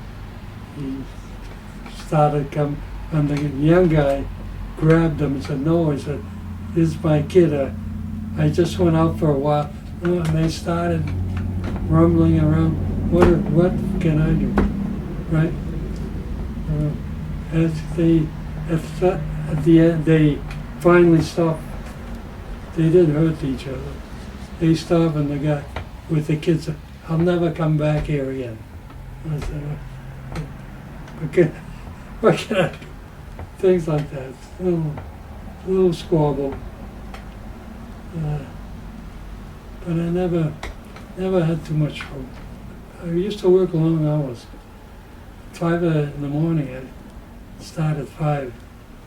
he started coming, and the young guy grabbed him and said, no, he said, this is my kid. I just went out for a while. And they started rumbling around. What can I do, right? At the end, they finally stopped. They didn't hurt each other. They stopped, and the guy with the kids said, "I'll never come back here again." I said, what can I do? Things like that. Little squabble. But I never had too much trouble. I used to work long hours. 5 in the morning, I start at 5.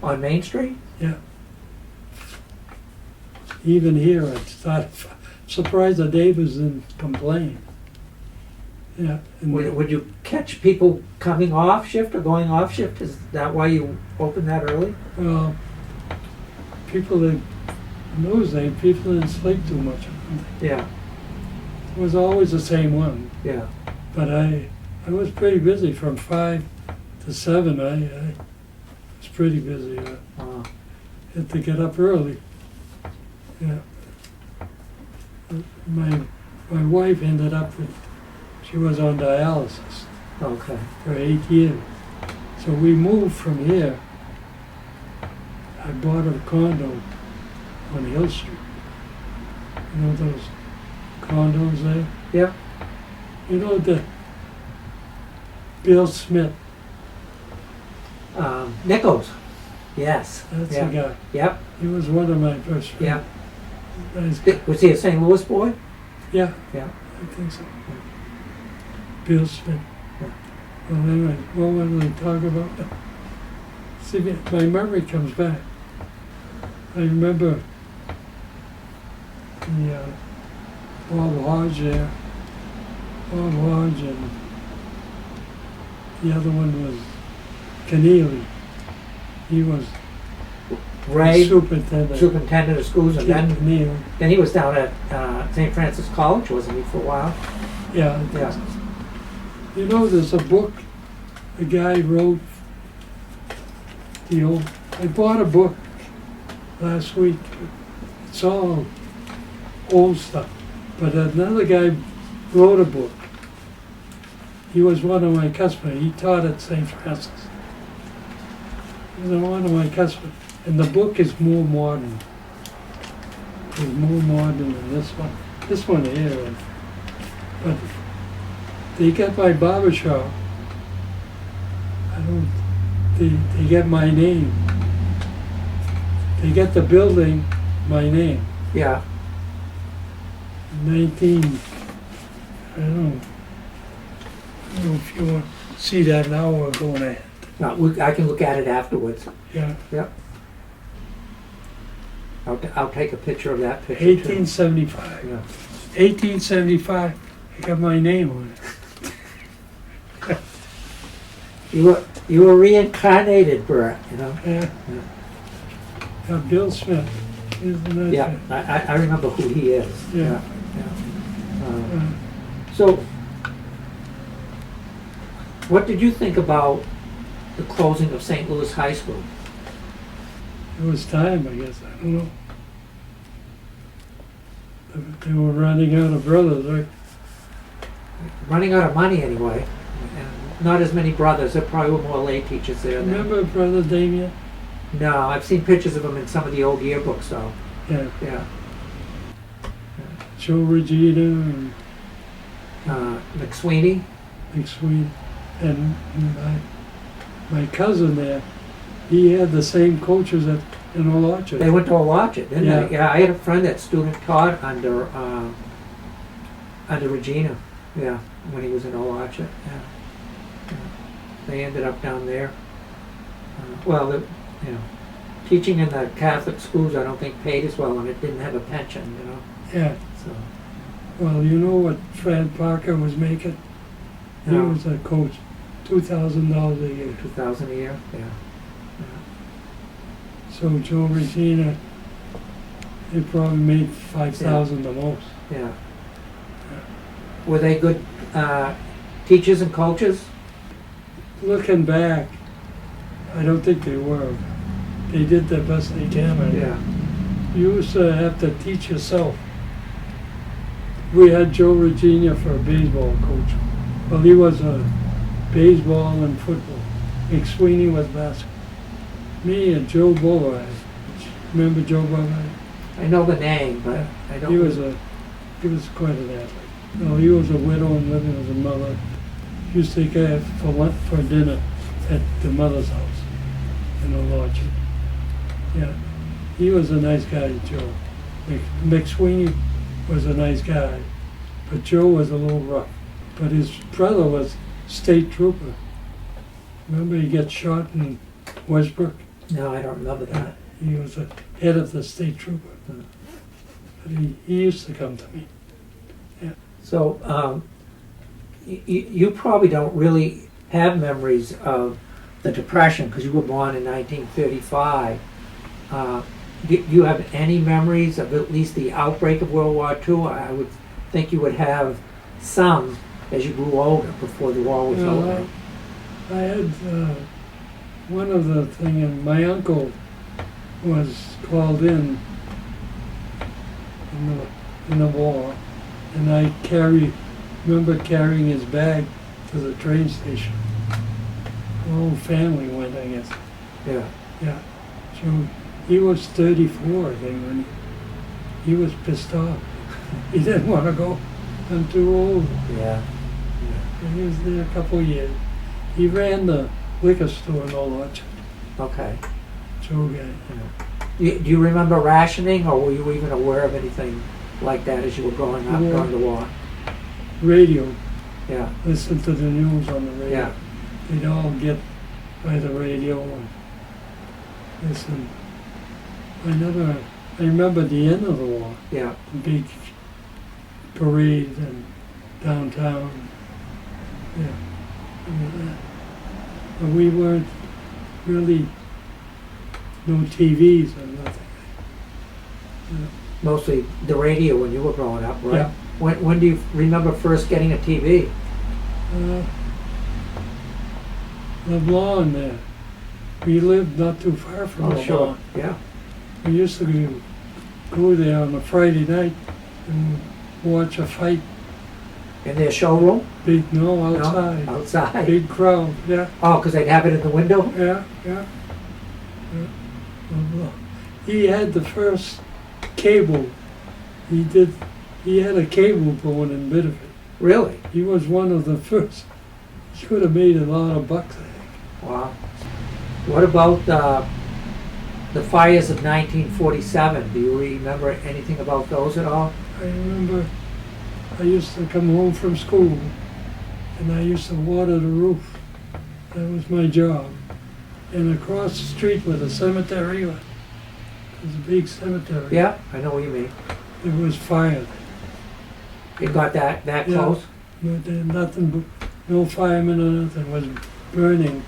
On Main Street? Yeah. Even here, I'd start at 5. Surprised the neighbors didn't complain. Yeah. And Would you catch people coming off shift or going off shift? Is that why you opened that early? well, people that, in those days, people didn't sleep too much. Yeah, It was always the same one. yeah. But I was pretty busy from 5 to 7. I was pretty busy. Had to get up early. Yeah. My wife ended up with, she was on dialysis Okay. for 8 years. So we moved from here. I bought a condo on Hill Street. You know those condos there? Yeah. You know the Bill Smith, Nichols. Yes. that's Yeah. the guy. Yep. He was one of my best friends. Yeah. Nice guy. Was he a St. Louis boy? Yeah, Yeah. I think so. Bill Smith. Yeah. Well, anyway, what was I talking about? See, my memory comes back. I remember the Bob Hodge there. Bob Hodge and the other one was Connie. He was Ray, superintendent. superintendent of schools, and Connie. then he was down at St. Francis College, wasn't he, for a while? Yeah. I think Yeah. so. You know, there's a book the guy wrote. I bought a book last week. It's all old stuff. But another guy wrote a book. He was one of my customers. He taught at St. Francis. He was one of my customers. And the book is more modern. It's more modern than this one. This one here. But they got my barber shop. They get my name. They get the building, my name. Yeah. 19, I don't know if you want to see that now or going ahead. No, I can look at it afterwards. Yeah, Yep. I'll take a picture of that picture. 1875. Too. Yeah. 1875, I got my name on it. You were reincarnated, Bert. You know. Yeah. Bill Smith. Isn't that Yeah, it? I remember who he is. Yeah. Yeah. So, what did you think about the closing of St. Louis High School? It was time, I guess. I don't know. They were running out of brothers, right? Running out of money anyway, and not as many brothers. There probably were more lay teachers there. Then. Remember Brother Damien? No, I've seen pictures of him in some of the old yearbooks, though. Yeah. Yeah. Joe Regina and McSweeney. McSween. And my cousin there, he had the same coaches in Old Orchard. They went to Old Orchard, didn't Yeah. they? Yeah, I had a friend that student taught under Regina. Yeah, when he was in Old Orchard. Yeah. Yeah. They ended up down there. Teaching in the Catholic schools, I don't think paid as well, and it didn't have a pension, you know. Yeah. So. Well, you know what Fred Parker was making? He No. was a coach, $2,000 a year. 2,000 a year. Yeah. So Joe Regina, they probably made 5,000 the most. Yeah. Were they good teachers and coaches? Looking back, I don't think they were. They did the best they can. Yeah. You used to have to teach yourself. we had Joe Regina for a baseball coach. Well, he was a baseball and football. McSweeney was basketball. Me and Joe Bowler. Remember Joe Bowler? I know the name, but I don't. He was quite an athlete. No, he was a widow and living with a mother. He used to take her for dinner at the mother's house in the lodge. Yeah, he was a nice guy, Joe. McSweeney was a nice guy, but Joe was a little rough. But his brother was state trooper. Remember he got shot in Westbrook? No, I don't remember that. He was the head of the state trooper. But he used to come to me. So you probably don't really have memories of the Depression because you were born in 1935. Do you have any memories of at least the outbreak of World War II? I would think you would have some as you grew older before the war was over. I had one of the thing, and my uncle was called in the war, and I remember carrying his bag to the train station. The whole family went, I guess. Yeah. Yeah. So he was 34, I think, when he was pissed off. He didn't want to go. I'm too old. Yeah. And he was there a couple of years. He ran the liquor store in Old Orchard. Okay. Joe guy. Do you remember rationing, or were you even aware of anything like that as you were growing up during the war? Radio. Yeah. Listen to the news on the radio. Yeah. They'd all get by the radio and listen. I remember the end of the war. Yeah. The big parade and downtown. Yeah. But we weren't really, no TVs or nothing. Yeah. Mostly the radio when you were growing up, right? Yeah. When do you remember first getting a TV? Leblon there. We lived not too far from Leblon. Sure. Yeah. We used to go there on a Friday night and watch a fight. In their showroom? Outside. No? Outside. Big crowd, yeah. Oh, because they'd have it in the window? Yeah. He had the first cable. He had a cable going in Biddeford. Really? He was one of the first. He could have made a lot of bucks, I think. Wow. What about the fires of 1947? Do you remember anything about those at all? I remember I used to come home from school and I used to water the roof. That was my job. And across the street where the cemetery was, there's a big cemetery. Yeah, I know what you mean. It was fire. It got that close? But there nothing, no firemen or nothing was burning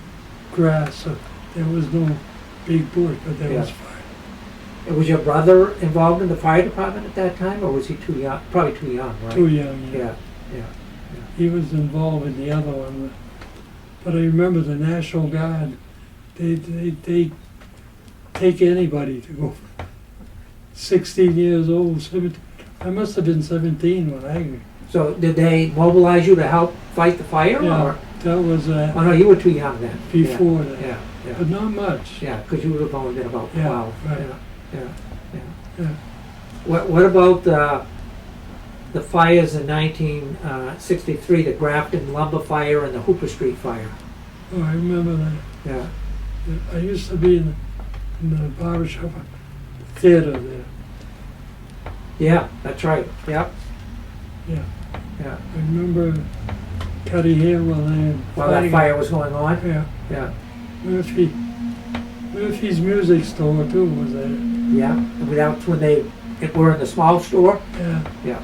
grass. So there was no big bush, but there was fire. Was your brother involved in the fire department at that time, or was he too young? Probably too young, right? Too young, Yeah. He was involved in the other one. But I remember the National Guard, they take anybody to go. 16 years old, 17. I must have been 17 when I. So did they mobilize you to help fight the fire? Yeah, or? that was Oh no, you were too young then. before that. Yeah. But not much. Yeah, because you would have only been about 12. Right. Yeah. What about the fires in 1963, the Grafton lumber fire and the Hooper Street fire? Oh, I remember that. Yeah. I used to be in the barber shop theater there. Yeah, that's right. Yep. Yeah. Yeah. I remember cutting hair while that fire was going on? Yeah. Yeah. Murphy's music store too was there. Yeah. That's when they were in the small store? Yeah. Yeah.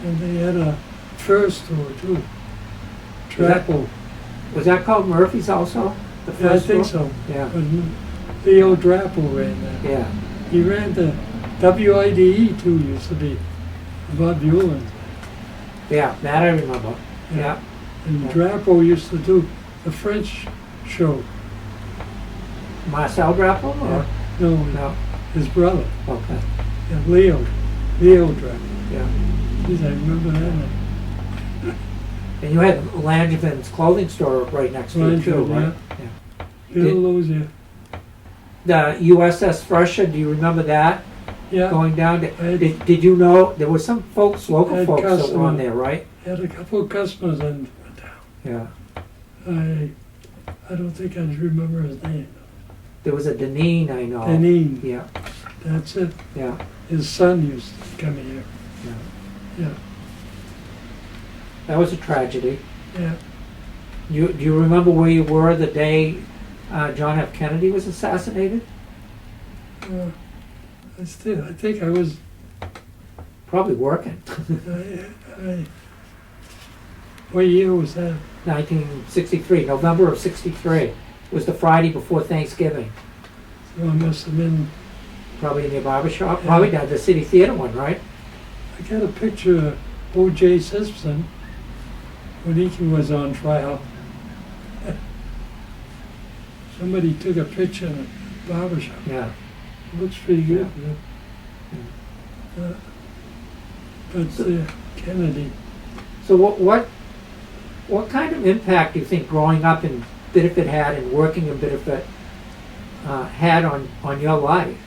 And they had a fur store too. Trapple. Was that called Murphy's also? The Yeah, I first think store? so. Yeah. But Theo Drapple ran that. Yeah. He ran the WIDE too, used to be Bob Buellin. Yeah, that I remember. Yeah. And Yeah. Drapple used to do the French show. Marcel Drappel? Or? No, No. his brother. Okay. Yeah, Leo Drapple. Yeah. Geez, I remember that name. And you had Langevin clothing store right next to it too, Langevin, right? Bill Lozier. The USS Russia, do you remember that? Yeah. Going down to, I had- did you know, there were some folks, local had folks that were customers. on there, right? Had a couple of customers in town. Yeah. I don't think I remember his name. There was a Deneen, I know. Deneen, Yeah, that's it. yeah, His son used to come here. yeah. Yeah, That was a tragedy. yeah. Do you remember where you were the day John F. Kennedy was assassinated? I think I was. Probably working. What year was that? 1963, November of 63. It was the Friday before Thanksgiving. So I must have been. Probably in your barber shop. Yeah. Probably at the City Theater one, right? I got a picture of O.J. Simpson when he was on trial. Somebody took a picture in a barber shop. Yeah. It looks pretty good. But Kennedy. So what kind of impact do you think growing up in Biddeford had and working in Biddeford had on your life?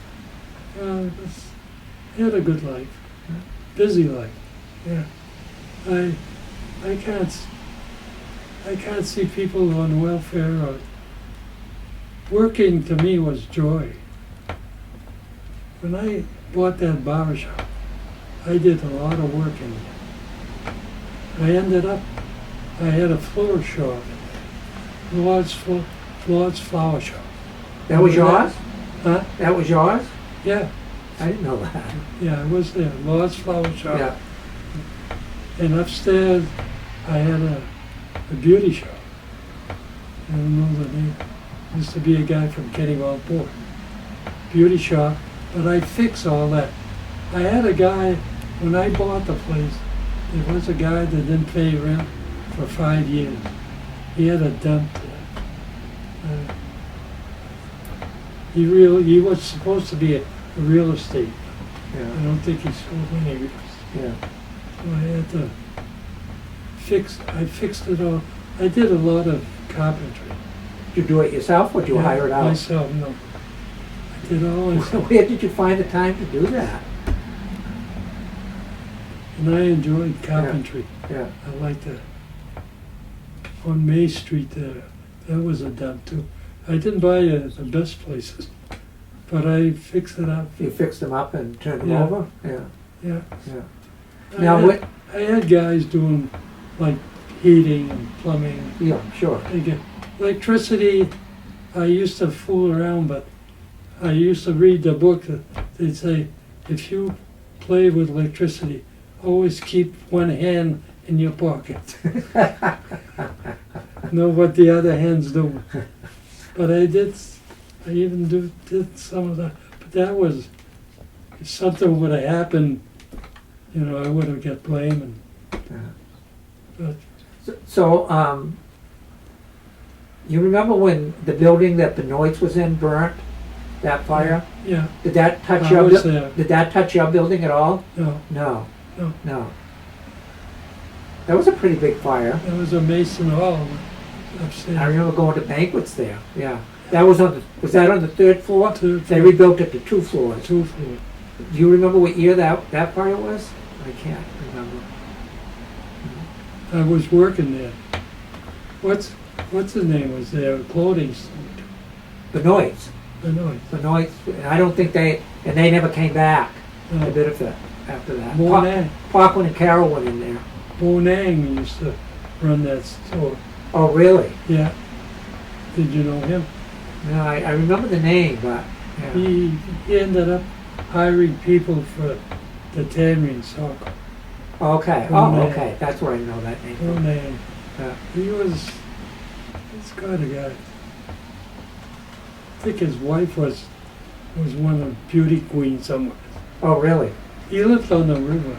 He had a good life, busy life. Yeah, I can't see people on welfare or working. To me was joy. When I bought that barber shop, I did a lot of work in it. I had a flower shop, Lord's Flower Shop. That was yours? Huh? That was yours? Yeah, I didn't know that. yeah, I was there, Lord's Flower Shop. Yeah. And upstairs, I had a beauty shop. I don't know the name. Used to be a guy from Kennebunkport. Beauty shop, but I fix all that. I had a guy, when I bought the place, there was a guy that didn't pay rent for 5 years. He had a dump there. He was supposed to be a real estate. I Yeah. don't think he sold any real estate. Yeah. So I had to I fixed it all. I did a lot of carpentry. Did you do it yourself or did you Yeah, hire it out? Myself, no. I did all myself. Where did you find the time to do that? And I enjoyed carpentry. Yeah. I liked that. On May Street there, that was a dump too. I didn't buy the best places, but I fixed it up. You fixed them up and turned them Yeah. over? Yeah. Yeah. Yeah. I Now had, what? I had guys doing like heating and plumbing. Yeah, sure. They get electricity. I used to fool around, but I used to read the book that they'd say, if you play with electricity, always keep one hand in your pocket. Know what the other hand's doing. But I even did some of that. But that was, if something would have happened, I would have got blamed. But So, you remember when the building that Benoit's was in burnt? That fire? yeah, Did that touch I your? was there. Did that touch your building at all? no, No. No. No. That was a pretty big fire. there was a Mason Hall I upstairs. remember going to banquets there. Yeah. That was was that on the third floor? Third They floor. rebuilt it to 2 floors. 2 floors. Do you remember what year that fire was? I can't remember. I was working there. What's his name was there? Clothing store. Benoit's. Benoit's. I don't think they never came back to No. Biddeford after that. Bonang. Parkland and Carroll went in there. Bonang used to run that store. Oh, really? Yeah. Did you know him? No, I remember the name, but yeah. He ended up hiring people for the Tannery soccer. Okay. Oh, Bonang. okay. That's where I know that name from. Bonang. Yeah. He's quite a guy. I think his wife was one of the beauty queens somewhere. Oh, really? He lived on the river,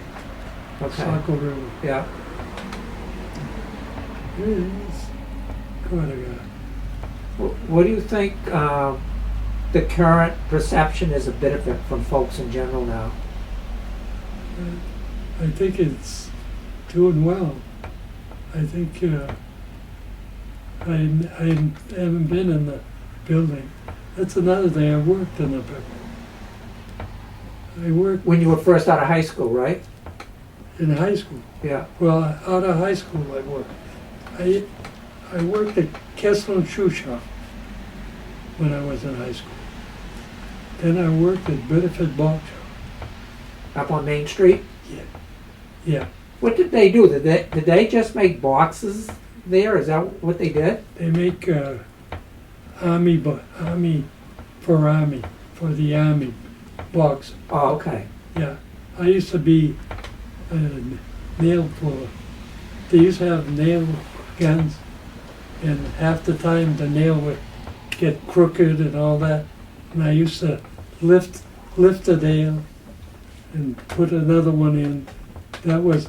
Okay. Saco River. Yeah. He's quite a guy. What do you think the current perception is of Biddeford from folks in general now? I think it's doing well. I think I haven't been in the building. That's another thing. I worked in the building. I worked When you were first out of high school, right? in high school. Yeah. Well, out of high school I worked. I worked at Kessler Shoe Shop when I was in high school. Then I worked at Biddeford Box Shop. Up on Main Street? Yeah, What did they do? Did they just make boxes there? Is that what they did? they make army for the army box. Oh, okay. Yeah, I used to be a nail puller. They used to have nail guns, and half the time the nail would get crooked and all that. And I used to lift a nail and put another one in. That was,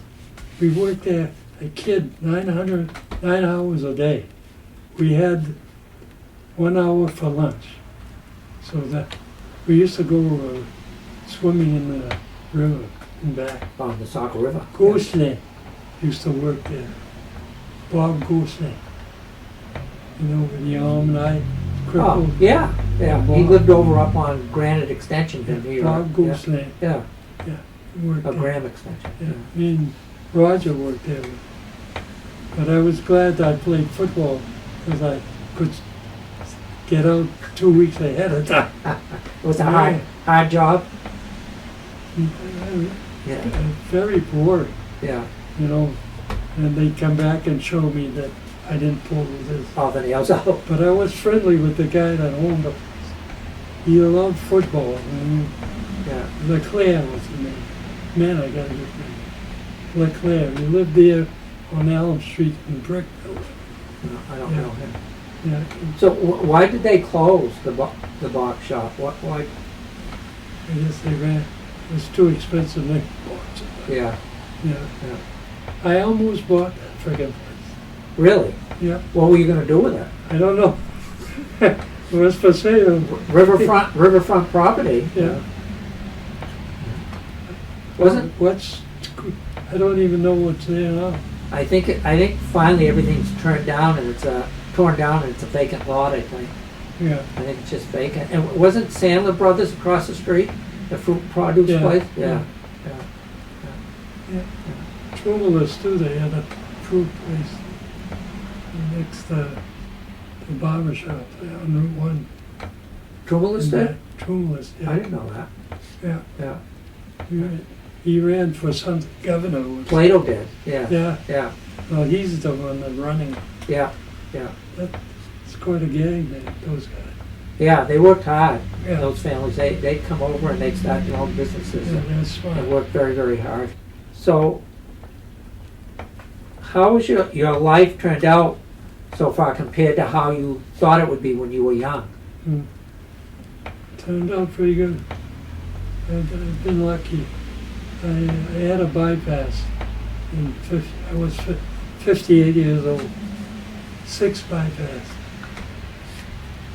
we worked there, a kid, 9 hours a day. We had 1 hour for lunch. So that, we used to go swimming in the river and back. On the Saco River. Gagne used to work there. Bob Gagne. You know, with the arm and eye crippled. Oh, yeah. Yeah. He Bob. lived over up on Granite Extension in New York. Bob Gagne. Yeah. He worked A there. Graham Extension. Yeah, me and Roger worked there. But I was glad that I played football because I could get out 2 weeks ahead of time. It was a hard job. Yeah. Very boring, Yeah. you know. And they'd come back and show me that I didn't pull this. All the nails out. But I was friendly with the guy that owned the place. He loved football. And Yeah. Leclerc was the name. Man, I got a good name. Leclerc. He lived there on Elm Street in Brickville. No, I don't Yeah. know him. Yeah, So why did they close the box shop? Why? I guess they ran. It was too expensive to box it. Yeah. Yeah. Yeah. I almost bought that friggin' place. Really? Yeah. What were you going to do with it? I don't know. It was for sale. Riverfront property. Yeah. Wasn't? I don't even know what's there now. I think finally everything's torn down and it's a vacant lot. I think. Yeah. I think it's just vacant. And wasn't Sandler Brothers across the street, the fruit produce Yeah, place? yeah. Trumulus too, they had a fruit place next to the barber shop there on Route 1. Trumulus did? Trumulus, yeah. I didn't know that. Yeah. Yeah. He ran for some governor. Plato did. Yeah. Yeah. Yeah. Well, he's the one that's running. Yeah. Yeah. It's quite a gang, those guys. Yeah. They worked hard. Yeah. Those families. They'd come over and they'd start their own businesses. Yeah, they're smart. And worked very, very hard. So, how has your life turned out so far compared to how you thought it would be when you were young? Turned out pretty good. I've been lucky. I had a bypass. I was 58 years old. 6 bypass.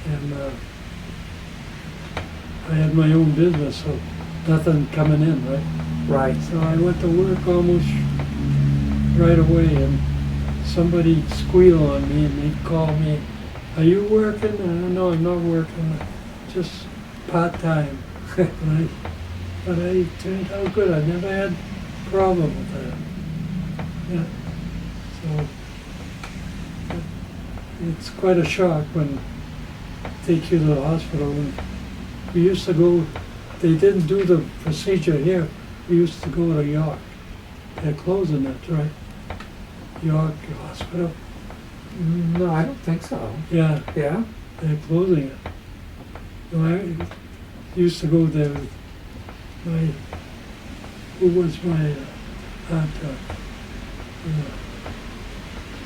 And I had my own business, so nothing coming in, right? Right. So I went to work almost right away, and somebody squealed on me, and they called me, "Are you working?" And no, I'm not working, just part-time. But I turned out good. I never had a problem with that. Yeah. So it's quite a shock when they take you to the hospital. And we used to go, they didn't do the procedure here. We used to go to York. They're closing it, right? York Hospital. No, I don't think so. Yeah, Yeah? they're closing it. So I used to go there with who was my aunt?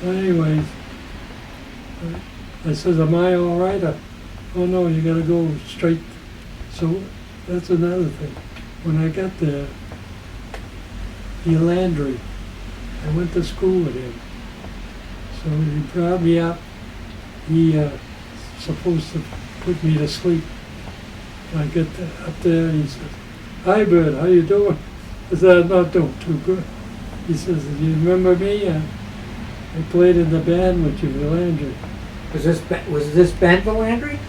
Anyways, I says, "Am I all right?" "Oh no, you gotta go straight." So that's another thing. When I got there, Landry, I went to school with him. So he brought me up. He supposed to put me to sleep. I get up there and he says, "Hi, Bert, how you doing?" I said, I'm not doing too good. He says, do you remember me? I played in the band with you, Landry. Was this Ben Landry?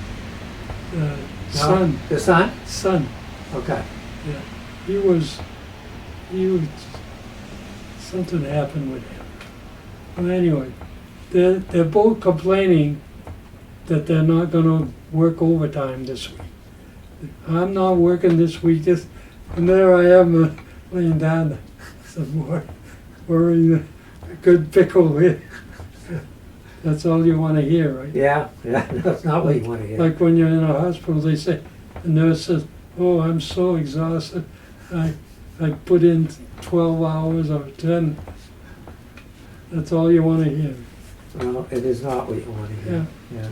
Son. The son? Son. Okay. Yeah. He was, something happened with him. Well, anyway, they're both complaining that they're not gonna work overtime this week. I'm not working this week, and there I am laying down some more, worrying a good pickle here. That's all you want to hear, right? Yeah, that's not what you want to hear. Like when you're in a hospital, they say, the nurse says, oh, I'm so exhausted. I put in 12 hours or 10. That's all you want to hear. No, it is not what you want to hear. Yeah.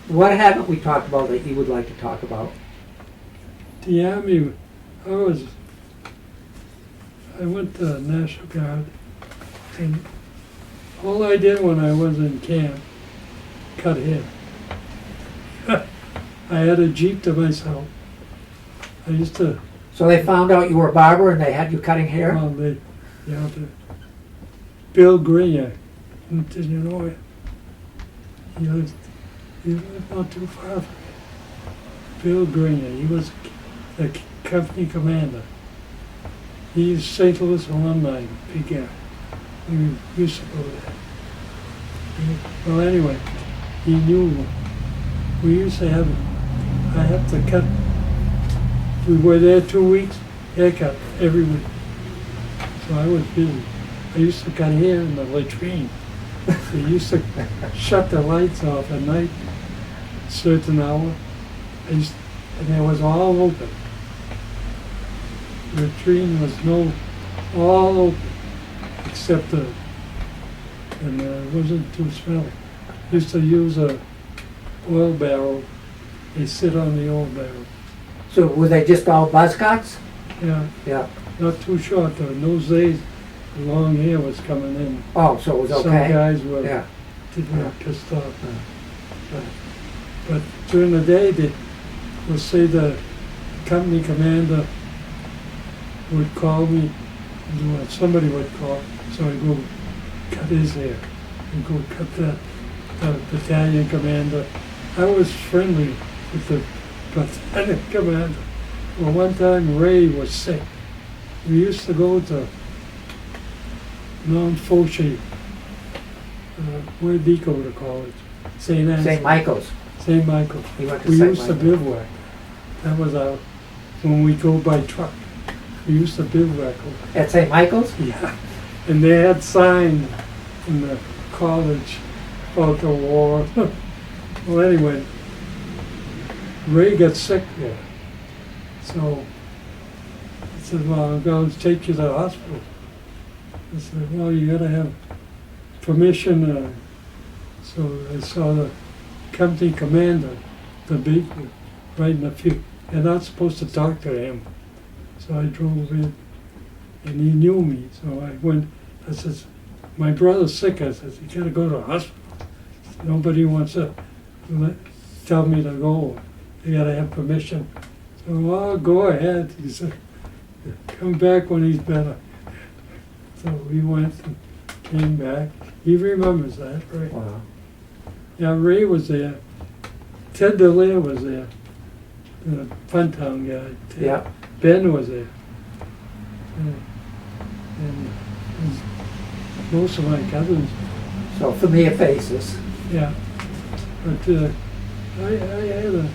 What haven't we talked about that you would like to talk about? The Army, I went to National Guard, and all I did when I was in camp, cut hair. I had a Jeep to myself. I used to, So they found out you were a barber and they had you cutting hair? well, Bill Gagne, did you know it? He lived not too far from here. Bill Gagne, he was the company commander. He's St. Louis alumni, big guy. We used to go there. Well, anyway, he knew. We used to have, I have to cut, we were there 2 weeks, haircut every week. So I was busy. I used to cut hair in the latrine. They used to shut the lights off at night, certain hour, and it was all open. The latrine was all open, except and it wasn't too smelly. Used to use a oil barrel. They sit on the oil barrel. So were they just all buzz cuts? Yeah, Yeah. not too short though. In those days, the long hair was coming in. Oh, so it was Some okay? guys were Yeah. didn't get pissed off. But during the day, let's say the company commander would call me, or somebody would call, so I'd go cut his hair and go cut the battalion commander. I was friendly with the battalion commander. Well, one time Ray was sick. We used to go to Mount Fauché, where did he go to college? St. Anne's. St. Michael's. St. Michael's. He went to We St. used to Michael's. bivouac. That was our, when we go by truck. We used to bivouac. At St. Michael's? Yeah. And they had signs in the college about the war. Well, anyway, Ray got sick there. So I said, well, I'm going to take you to the hospital. I said, well, you got to have permission. So I saw the company commander, the big, right in the field. You're not supposed to talk to him. So I drove in, and he knew me. So I went, I says, my brother's sick. I says, you got to go to the hospital. Nobody wants to tell me to go. You got to have permission. So, well, go ahead. He said, come back when he's better. So we went and came back. He remembers that, right? Wow. Yeah, Ray was there. Ted DeLear was there. The Funtown guy. Ted. Yeah. Ben was there. And most of my cousins. So familiar faces. Yeah. But I had a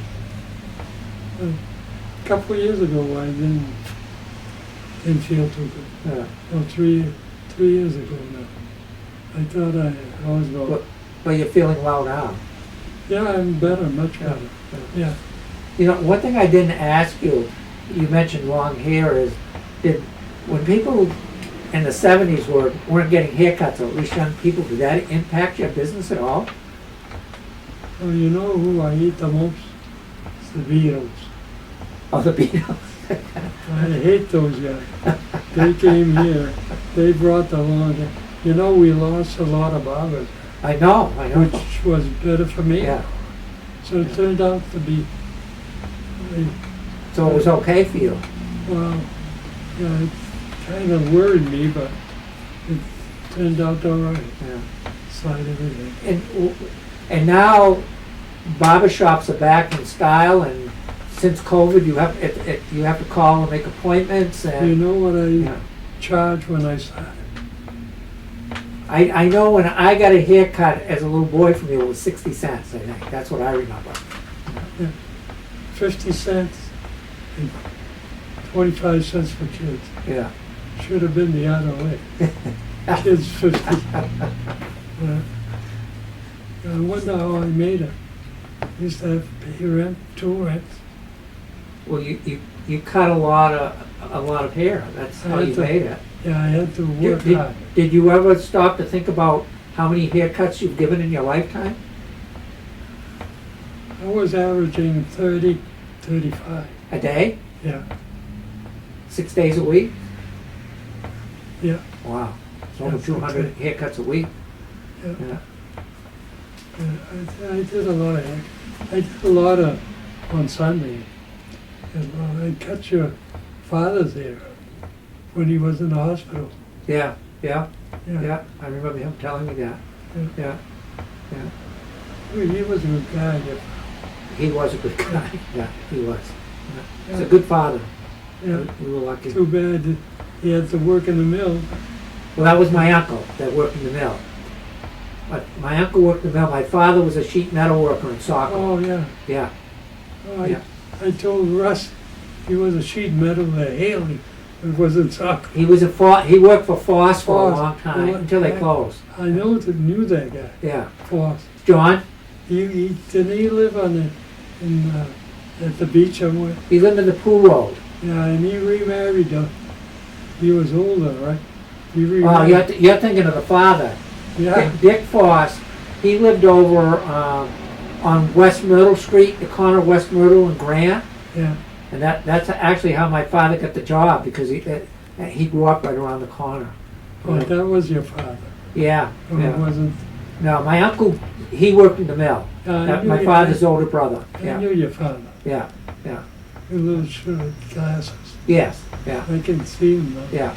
couple of years ago I didn't feel too good. Yeah. Well, 3 years ago now. I thought I was going. But you're feeling well now. Yeah, I'm better, much better. Yeah. You know, one thing I didn't ask you, you mentioned long hair, is when people in the 70s weren't getting haircuts, or at least young people, did that impact your business at all? Well, you know who I hate the most? It's the Beatles. Oh, the Beatles. I hate those guys. They came here, they brought the long hair. You know, we lost a lot of barbers, I know. which was better for me. Yeah. So it turned out to be, So it was okay for you. well, Yeah, it kind of worried me, but it turned out all right. Yeah. Slide everything. And now barbershops are back in style, and since COVID, you have to call and make appointments. You And know what I yeah. charged when I started? I know when I got a haircut as a little boy from you, it was 60 cents. I think that's what I remember. 50 cents and 25 cents for kids. Yeah. Should have been the other way. Kids 50. I wonder how I made it. I used to have to pay rent, 2 rents. Well, you cut a lot of hair. That's how you made it. Yeah, I had to work hard. Did you ever stop to think about how many haircuts you've given in your lifetime? I was averaging 30, 35. A day? Yeah, 6 days a week? yeah, Wow. It's over Yeah, 200 haircuts a week. yeah. Yeah. I did a lot of hair. I did a lot of on Sunday. And I cut your father's hair when he was in the hospital. Yeah. Yeah. I remember him telling me that. Yeah. Yeah. He was a good guy. Yeah. He was a good guy. Yeah, he was. Yeah. He's a Yeah. good father. Yeah. We were lucky. Too bad that he had to work in the mill. Well, that was my uncle that worked in the mill. But my uncle worked in the mill. My father was a sheet metal worker in Saco. Oh, yeah. Yeah. Oh, Yeah. I told Russ he was a sheet metal at Haley. It wasn't soccer. He worked for Foss for a Foss. long time Well, until they I- closed. I knew that guy. Yeah. Foss. John, He didn't he live on at the beach somewhere? he lived in the Pool Road. Yeah, and he remarried. He was older, right? He Well, remarried. you're thinking of the father. Yeah. Dick Foss, he lived over on West Myrtle Street, the corner of West Myrtle and Grant. Yeah. And that's actually how my father got the job, because he grew up right around the corner. Oh, that was your father. Yeah. Oh, it Yeah. wasn't. No, my uncle, he worked in the mill. I knew My your- father's older brother. I Yeah. knew your father. Yeah. With little short glasses. Yes. Yeah. I can see him though. Yeah.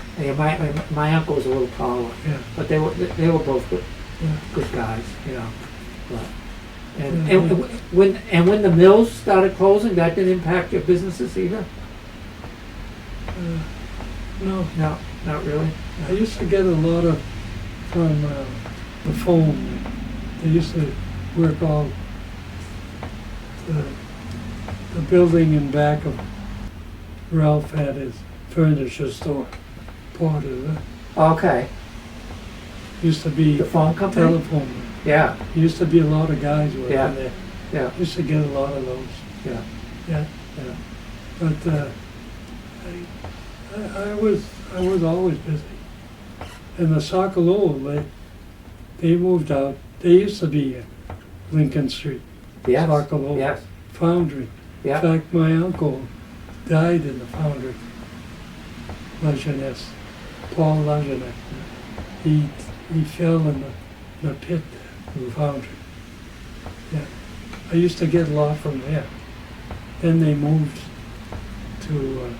My uncle was a little taller, Yeah. but they were both Yeah. good guys, you know. But, Yeah. when the mills started closing, that didn't impact your businesses either? No, No, not really. I used to get a lot of from the phone. They used to work all the building in back of Ralph had his furniture store. Porter. Okay. Used to be The phone company? telephone. Yeah. Used to be a lot of guys working Yeah. there. Yeah. Used to get a lot of those. Yeah. Yeah. Yeah. But I was always busy. And the Sokolov, they moved out. They used to be in Lincoln Street, Yes. Sokolov Yes. Foundry. Yeah. In fact, my uncle died in the foundry. Lajeunesse, Paul Lajeunesse. He fell in the pit in the foundry. Yeah. I used to get a lot from there. Then they moved to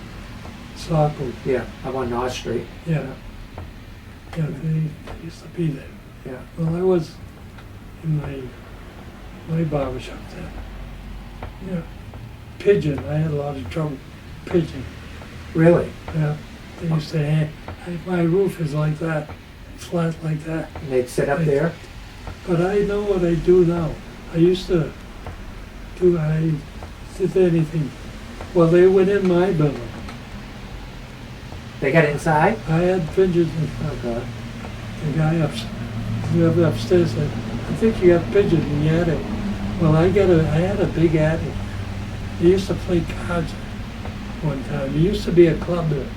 Saco. Yeah. I'm on North Street. Yeah. Yeah, they used to be there. Yeah. Well, I was in my barber shop then. Yeah. Pigeon. I had a lot of trouble pigeon. Really? Yeah. They used to have, my roof is like that, flat like that. And they'd sit up there? But I know what I do now. I used to I did anything. Well, they went in my building. They got inside? I had pigeons. Oh, God. The guy upstairs said, I think you got pigeons in the attic. Well, I had a big attic. They used to play cards one time. There used to be a club there.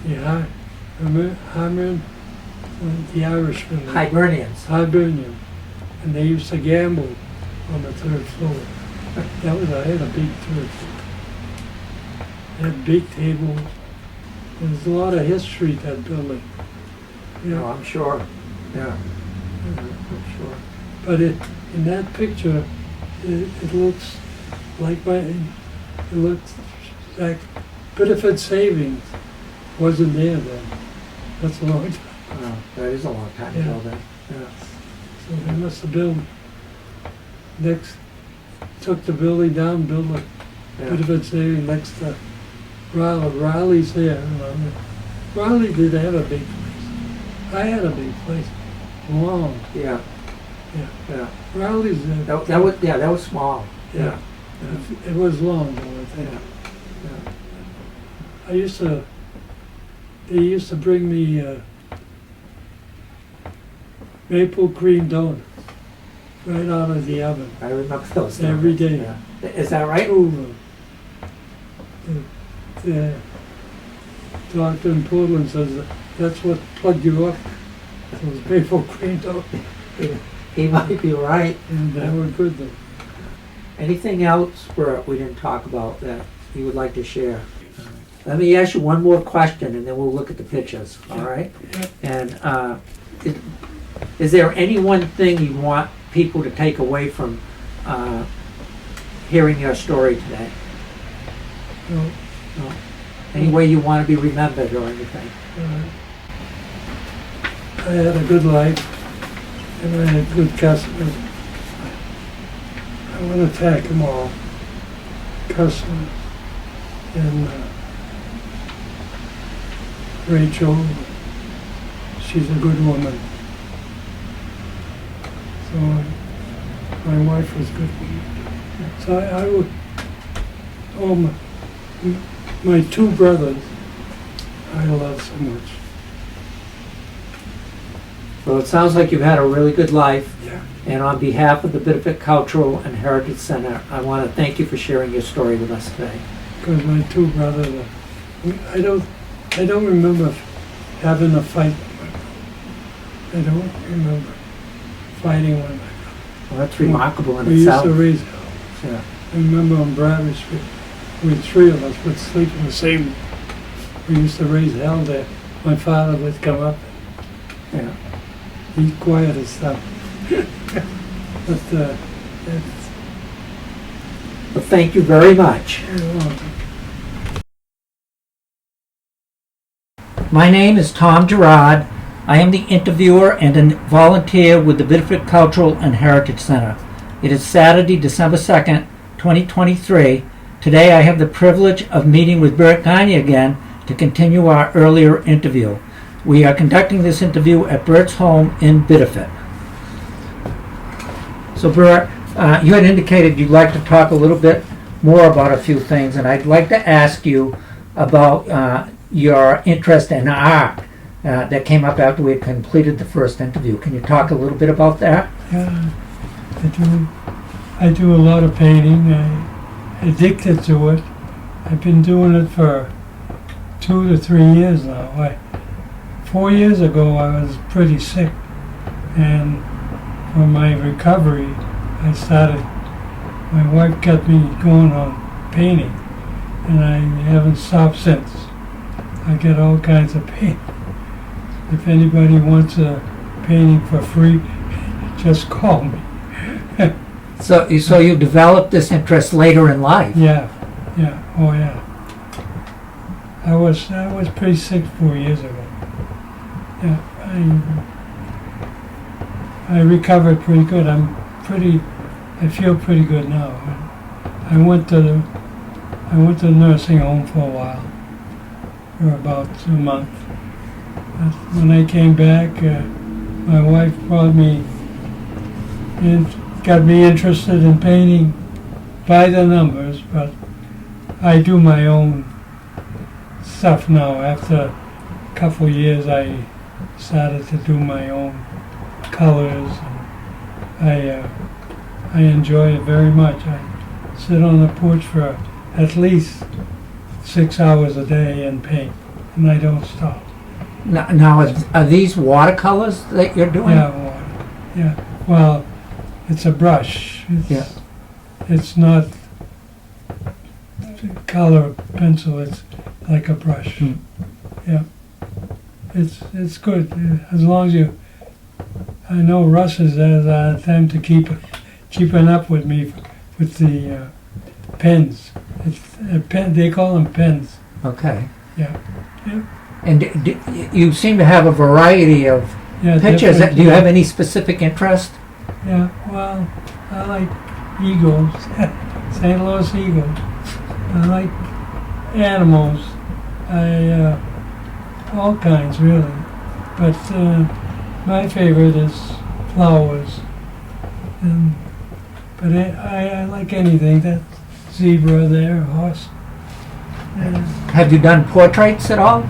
Yeah, Hammerin, the Irishman. Hibernians. Hibernian. And they used to gamble on the 3rd floor. I had a big 3rd floor. They had big tables. There's a lot of history to that building. No, I'm sure. Yeah. I'm sure. But in that picture, it looks like it looks Biddeford Savings wasn't there then. That's a long time. That is a long time Yeah. ago then. Yeah. So they must have built next, took the building down, built a Yeah. Biddeford Savings next to Raleigh. Raleigh's there. Raleigh did have a big place. I had a big place. Long. Yeah. Yeah. Yeah. Raleigh's there. That was small. Yeah. It was long though, I think. Yeah. They used to bring me maple cream donuts right out of the oven. I remember those Every day. Yeah. Is that right? Over. The doctor in Portland says that's what plugged you up. Those maple cream donuts. He might be right. And they were good though. Anything else, Bert, we didn't talk about that you would like to share? Let me ask you one more question and then we'll look at the pictures, all right? Yeah. And is there any one thing you want people to take away from hearing your story today? No, No? Any way you want to be remembered or anything? I had a good life and I had good customers. I want to thank them all. Customers and Rachel, she's a good woman. So my wife was good. So I would, my two brothers, I love so much. Well, it sounds like you've had a really good life. Yeah. And on behalf of the Biddeford Cultural and Heritage Center, I want to thank you for sharing your story with us today. Because my two brothers, I don't remember having a fight. I don't remember fighting with my brother. Well, that's remarkable in We used itself. to raise hell. Yeah. I remember on Bradley Street, we three of us would sleep in the same. We used to raise hell there. My father would come up, Yeah. he'd quiet his stuff. But it's, Well, thank you very much. My name is Tom Gerard. I am the interviewer and a volunteer with the Biddeford Cultural and Heritage Center. It is Saturday, December 2nd, 2023. Today I have the privilege of meeting with Bert Gagne again to continue our earlier interview. We are conducting this interview at Bert's home in Biddeford. So Bert, you had indicated you'd like to talk a little bit more about a few things, and I'd like to ask you about your interest in art that came up after we had completed the first interview. Can you talk a little bit about that? Yeah, I do a lot of painting. I'm addicted to it. I've been doing it for 2 to 3 years now. 4 years ago I was pretty sick, and for my recovery my wife got me going on painting, and I haven't stopped since. I get all kinds of paint. If anybody wants a painting for free, just call me. So you developed this interest later in life. Yeah, oh yeah. I was pretty sick 4 years ago. Yeah, I recovered pretty good. I feel pretty good now. I went to the nursing home for a while, for about 2 months. When I came back, my wife brought me in, got me interested in painting by the numbers, but I do my own stuff now. After a couple years, I started to do my own colors, and I enjoy it very much. I sit on the porch for at least 6 hours a day and paint, and I don't stop. Now are these watercolors that you're doing? Yeah, water. Yeah. Well, it's a brush. It's not color pencil. It's like a brush. Hmm. Yeah. It's good as long as you. I know Russ has time to keeping up with me with the pens. It's a pen. They call them pens. Okay. Yeah. And you seem to have a variety of Yeah, pictures. different- Do you have any specific interest? Yeah, well, I like eagles, St. Louis eagles. I like animals. All kinds really. But my favorite is flowers. But I like anything. That zebra there, horse. Have you done portraits at all?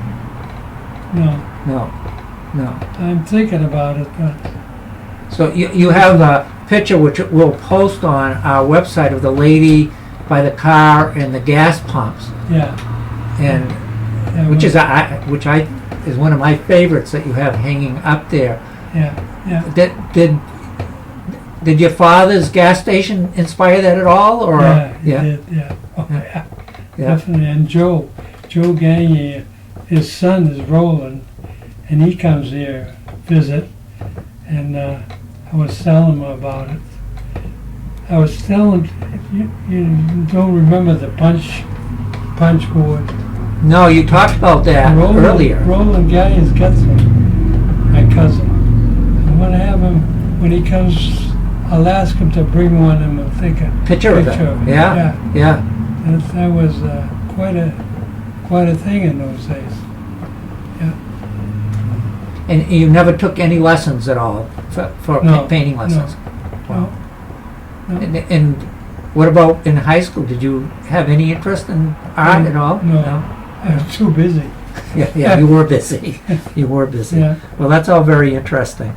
No, No. I'm thinking about it, but So you have a picture which we'll post on our website of the lady by the car and the gas pumps, yeah. and Yeah, which is one of my favorites that you have hanging up there. Yeah. Did your father's gas station inspire that at all, or Yeah, he did, yeah. Oh, yeah. Definitely. And Joe Gagne, his son is Roland, and he comes here visit, and I was telling him about it. I was telling you don't remember the punch board. No, you talked about that earlier. Roland Gagne's got some, my cousin. I'm gonna have him when he comes. I'll ask him to bring one and we'll take a Picture of it. Yeah. That was quite a thing in those days. Yeah. And you never took any lessons at all for No, painting lessons? No. And what about in high school? Did you have any interest in art at all? No. I was too busy. Yeah, you were busy. You were busy. Yeah. Well, that's all very interesting.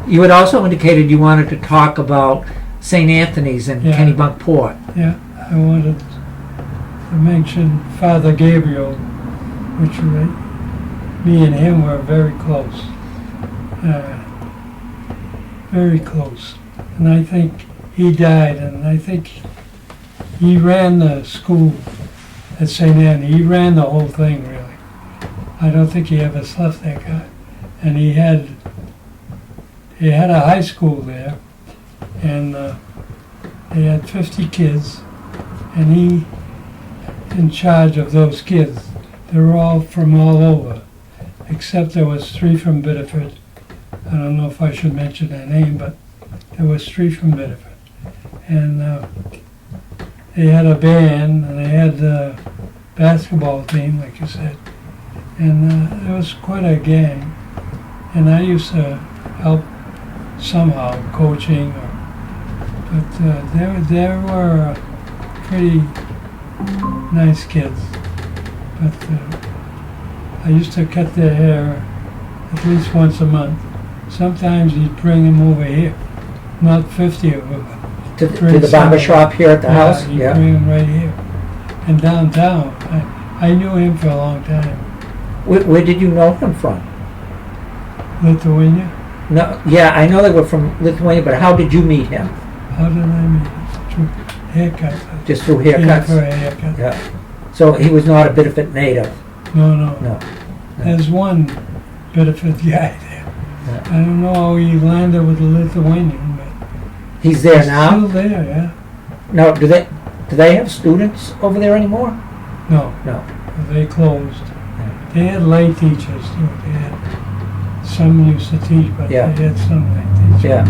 You had also indicated you wanted to talk about St. Anthony's in Yeah. Kennebunkport. Yeah, I wanted to mention Father Gabriel, which me and him were very close. Very close. And I think he died, and I think he ran the school at St. Anne. He ran the whole thing, really. I don't think he ever left that guy. And he had a high school there, and they had 50 kids, and he in charge of those kids. They were all from all over, except there was 3 from Biddeford. I don't know if I should mention their name, but there was 3 from Biddeford. And they had a band, and they had a basketball team, like you said. And it was quite a gang. And I used to help somehow coaching, but there were pretty nice kids. But I used to cut their hair at least once a month. Sometimes he'd bring them over here, not 50 of them. To the barber shop here at the house? He'd bring them right here. And downtown, I knew him for a long time. Where did you know him from? Lithuania. No, yeah, I know they were from Lithuania, but how did you meet him? How did I meet him? Through haircuts. Just through Yeah, haircuts? for a haircut. Yeah. So he was not a Biddeford native? No. No. There's one Biddeford guy there. Yeah. I don't know how he landed with the Lithuanian, but He's there he's now? still there, yeah. No, do they have students over there anymore? No, No. they closed. They had lay teachers too. They had some used to teach, but Yeah. they had some lay teachers. Yeah.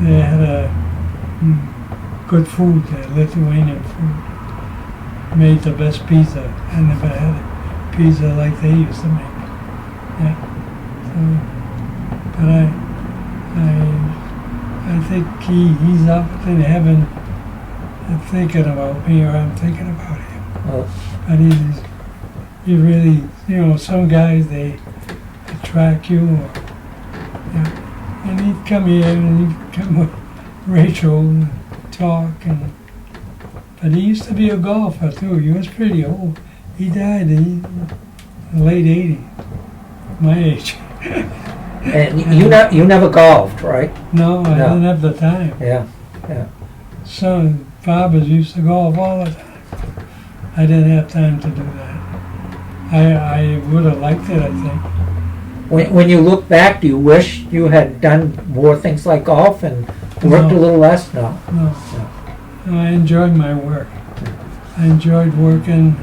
They had good food there, Lithuanian food. Made the best pizza. I never had a pizza like they used to make. Yeah. So, but I think he's up in heaven and thinking about me, or I'm thinking about him. Well, But he really, some guys, they attract you. And he'd come here and he'd come with Rachel and talk. But he used to be a golfer too. He was pretty old. He died in the late 80s, my age. and you never golfed, right? No, I No. didn't have the time. Yeah. Some barbers used to golf all the time. I didn't have time to do that. I would have liked it, I think. When you look back, do you wish you had done more things like golf and worked a No. little less? No. No, I enjoyed my work. I enjoyed working.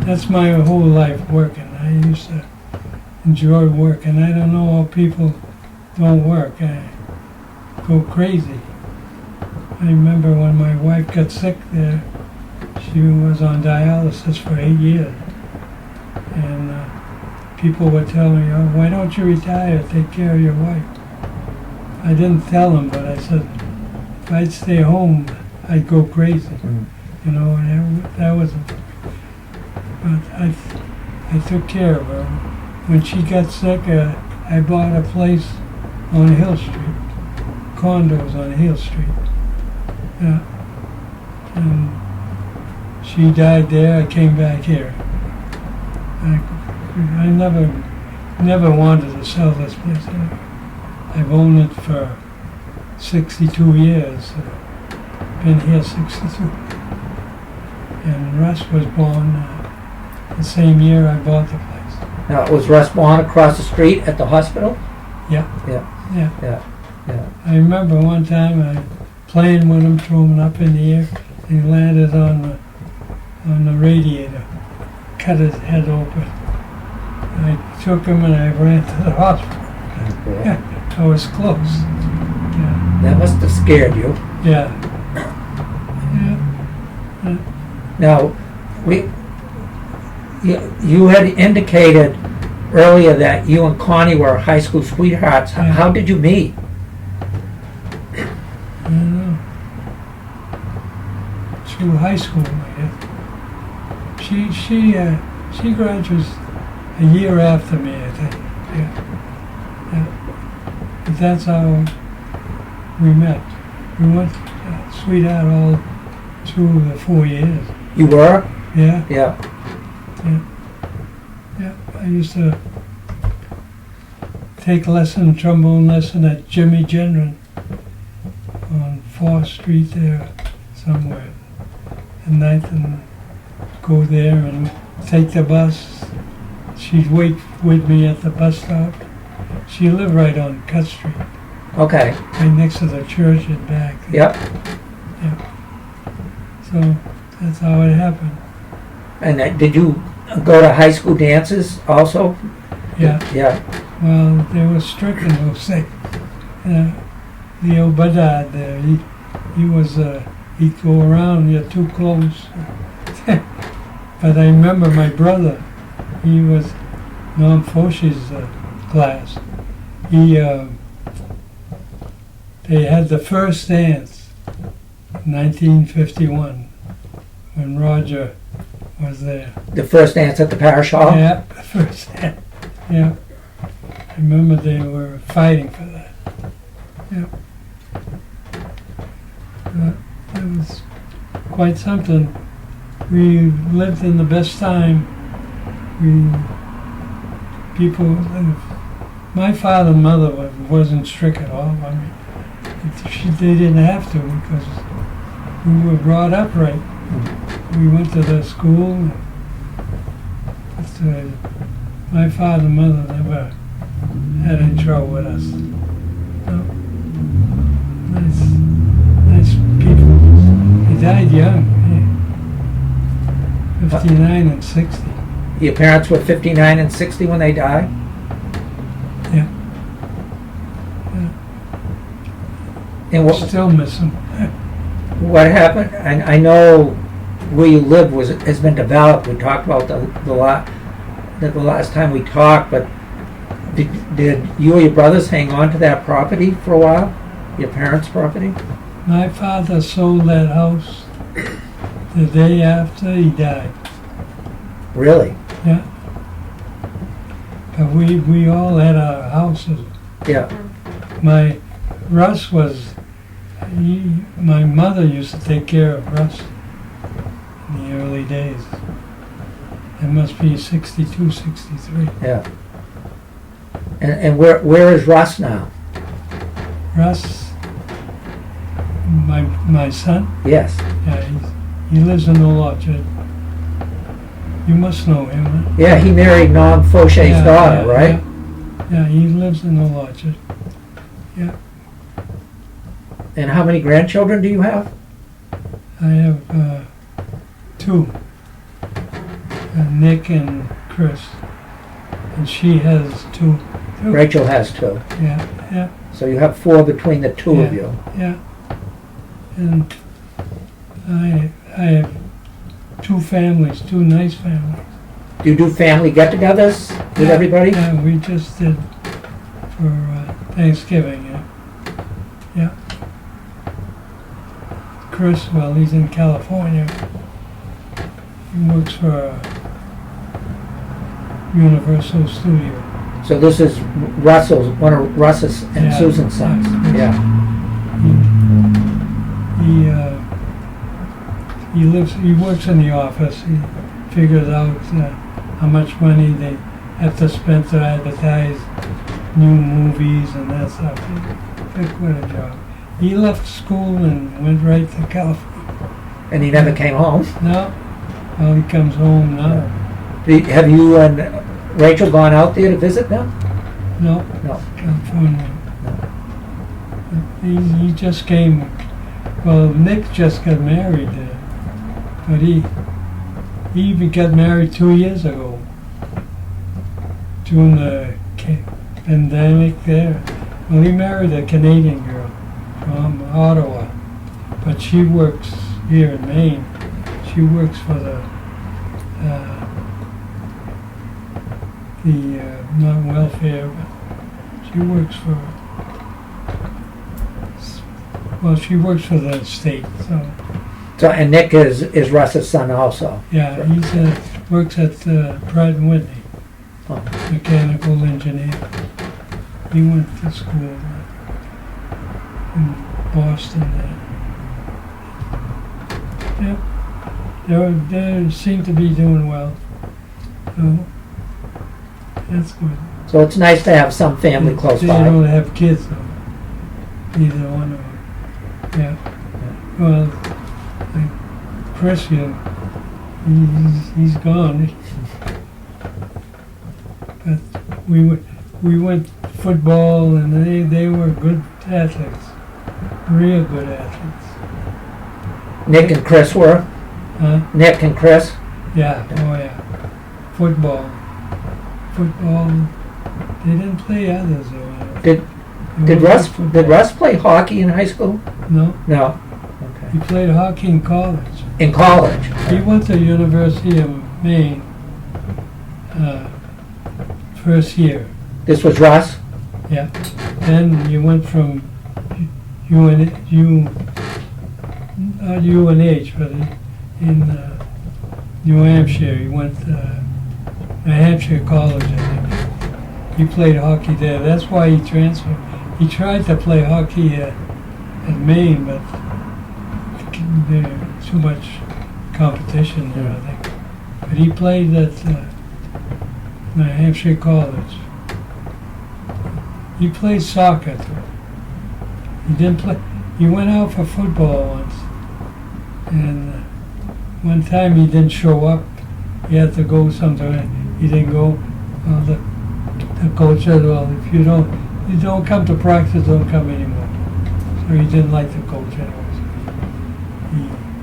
That's my whole life, working. I used to enjoy working. I don't know how people don't work. I go crazy. I remember when my wife got sick there, she was on dialysis for 8 years. And people would tell me, oh, why don't you retire, take care of your wife? I didn't tell them, but I said, if I'd stay home, I'd go crazy. You know, and that was, but I took care of her. When she got sick, I bought a place on Hill Street, condos on Hill Street. Yeah. And she died there, I came back here. I never wanted to sell this place. I've owned it for 62 years. Been here 62. And Russ was born the same year I bought the place. Now, was Russ born across the street at the hospital? Yeah. Yeah. Yeah. Yeah. I remember one time I playing with him, throwing him up in the air, and he landed on the radiator, cut his head open. I took him and I ran to the hospital. Okay. Yeah, I was close. Yeah. That must have scared you. Yeah. Yeah. Now, you had indicated earlier that you and Connie were high school sweethearts. Yeah. How did you meet? I don't know. Through high school, I guess. She graduated a year after me, I think. Yeah. Yeah. But that's how we met. We went sweetheart all through the 4 years. You were? Yeah. Yeah. Yeah. Yeah. I used to take trombone lesson at Jimmy Gendron on 4th Street there somewhere. And Nathan go there and take the bus. She'd wait with me at the bus stop. She lived right on Cut Street, Okay. right next to the church and back. Yep. Yeah. So that's how it happened. And did you go to high school dances also? Yeah. Yeah. Well, they were strict in those days. Leo Bedard there, he was, he'd go around, you're too close. But I remember my brother, he was Norm Foch's class. They had the first dance in 1951 when Roger was there. The first dance at the parish hall? Yeah, the first dance. Yeah. I remember they were fighting for that. Yeah. It was quite something. We lived in the best time. My father and mother wasn't strict at all. I mean, they didn't have to because we were brought up right. We went to the school. But, my father and mother never had any trouble with us. No. Nice people. He died young, 59 and 60. Your parents were 59 and 60 when they died? Yeah. And what Still miss him. what happened? I know where you live has been developed. We talked about the last time we talked, but did you or your brothers hang on to that property for a while? Your parents' property? My father sold that house the day after he died. Really? Yeah. But we all had our houses. Yeah. Russ was, my mother used to take care of Russ in the early days. It must be 62, 63. Yeah. And where is Russ now? Russ, my son, Yes. yeah, he lives in Old Orchard. You must know him, huh? Yeah, he married Norm Foch's daughter, right? Yeah, he lives in Old Orchard. Yeah. And how many grandchildren do you have? I have two. Nick and Chris. And she has two. Rachel has 2. Yeah. So you have 4 between the 2 of you. Yeah. And I have 2 families, 2 nice families. Do you do family get-togethers with everybody? Yeah, we just did for Thanksgiving, yeah. Chris, well, he's in California. He works for Universal Studio. So this is one of Russ's and Susan's sons. Yeah. He works in the office. He figures out how much money they have to spend to advertise new movies and that stuff. He did quite a job. He left school and went right to California. And he never came home? No. Well, he comes home now. Have you and Rachel gone out there to visit them? No. No. California. He just came. Well, Nick just got married there, but he even got married 2 years ago during the pandemic there. Well, he married a Canadian girl from Ottawa, but she works here in Maine. She works for the not welfare, but she works for. Well, she works for the state, so. And Nick is Russ's son also. Yeah, he works at Pratt & Whitney, mechanical engineer. He went to school in Boston. Yeah, they seem to be doing well. So that's good. So it's nice to have some family close they by. They don't have kids, though. Either one of them. Yeah. Well, Chris, he's gone. But we went football, and they were good athletes, real good athletes. Nick and Chris were? Huh? Nick and Chris? Yeah. Oh yeah. Football. They didn't play others though. Did Russ play hockey in high school? No. No. Okay. He played hockey in college. In college? He went to University of Maine first year. This was Russ? Yeah. Then you went from UNH, but in New Hampshire, you went to New Hampshire College, I think. He played hockey there. That's why he transferred. He tried to play hockey at Maine, but there's too much competition there, I think. But he played at New Hampshire College. He played soccer too. He didn't play. He went out for football once, and one time he didn't show up. He had to go sometime. He didn't go. The coach said, "Well, if you don't come to practice, don't come anymore." So he didn't like the coach anyways.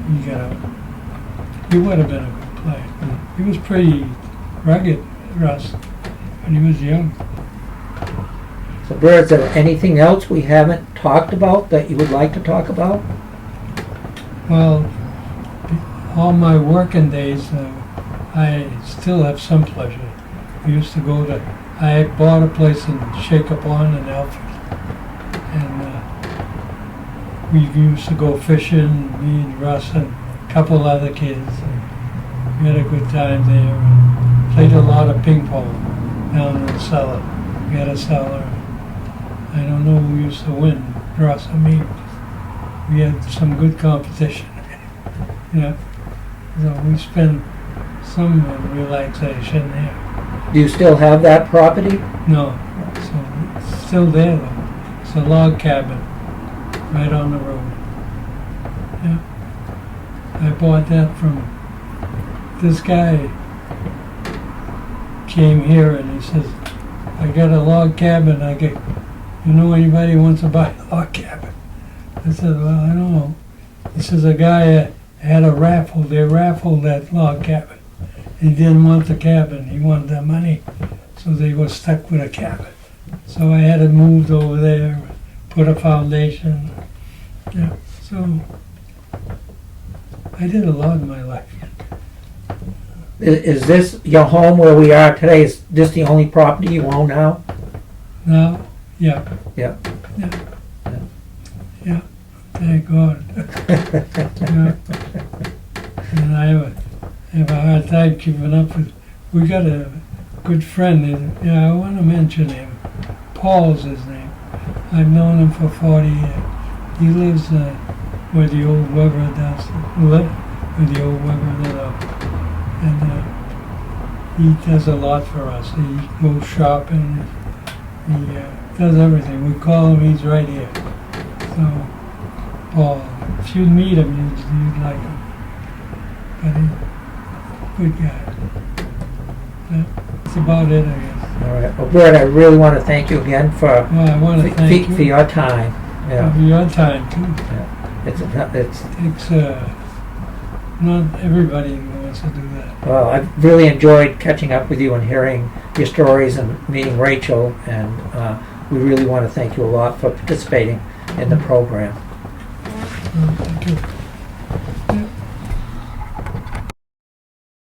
He got out. He would have been a good player. He was pretty rugged, Russ, when he was young. So, Bert, is there anything else we haven't talked about that you would like to talk about? Well, all my working days, I still have some pleasure. We used to go to, I bought a place in Shake-a-Pond in Alfred, and we used to go fishing, me and Russ and a couple other kids. And we had a good time there, and played a lot of ping pong down in the cellar. We had a cellar. I don't know who used to win, Russ and me. We had some good competition. Yeah. So we spent some relaxation there. Do you still have that property? No. So it's still there though. It's a log cabin right on the road. Yeah. I bought that from this guy. Came here and he says, "I got a log cabin. You know anybody who wants to buy a log cabin?" I said, "Well, I don't know." He says, "A guy had a raffle. They raffled that log cabin. He didn't want the cabin. He wanted the money, so they were stuck with a cabin. So I had it moved over there, put a foundation. Yeah, so I did a lot in my life. Is this your home where we are today? Is this the only property you own now? Now, yeah. Yeah. Yeah, thank God. Yeah. And I have a hard time keeping up with. We got a good friend. I want to mention him. Paul's his name. I've known him for 40 years. He lives where the old Weber does. Where the old Weber lit up. And he does a lot for us. He goes shopping. He does everything. We call him. He's right here. So, Paul, if you meet him, you'd like him. But he's a good guy. That's about it, I guess. All right. Well, Bert, I really want to thank you again for Well, I want to thank you for your time. Yeah. for your time, too. Yeah. It's It's not everybody who wants to do that. well, I've really enjoyed catching up with you and hearing your stories and meeting Rachel, and we really want to thank you a lot for participating in the program. Thank you.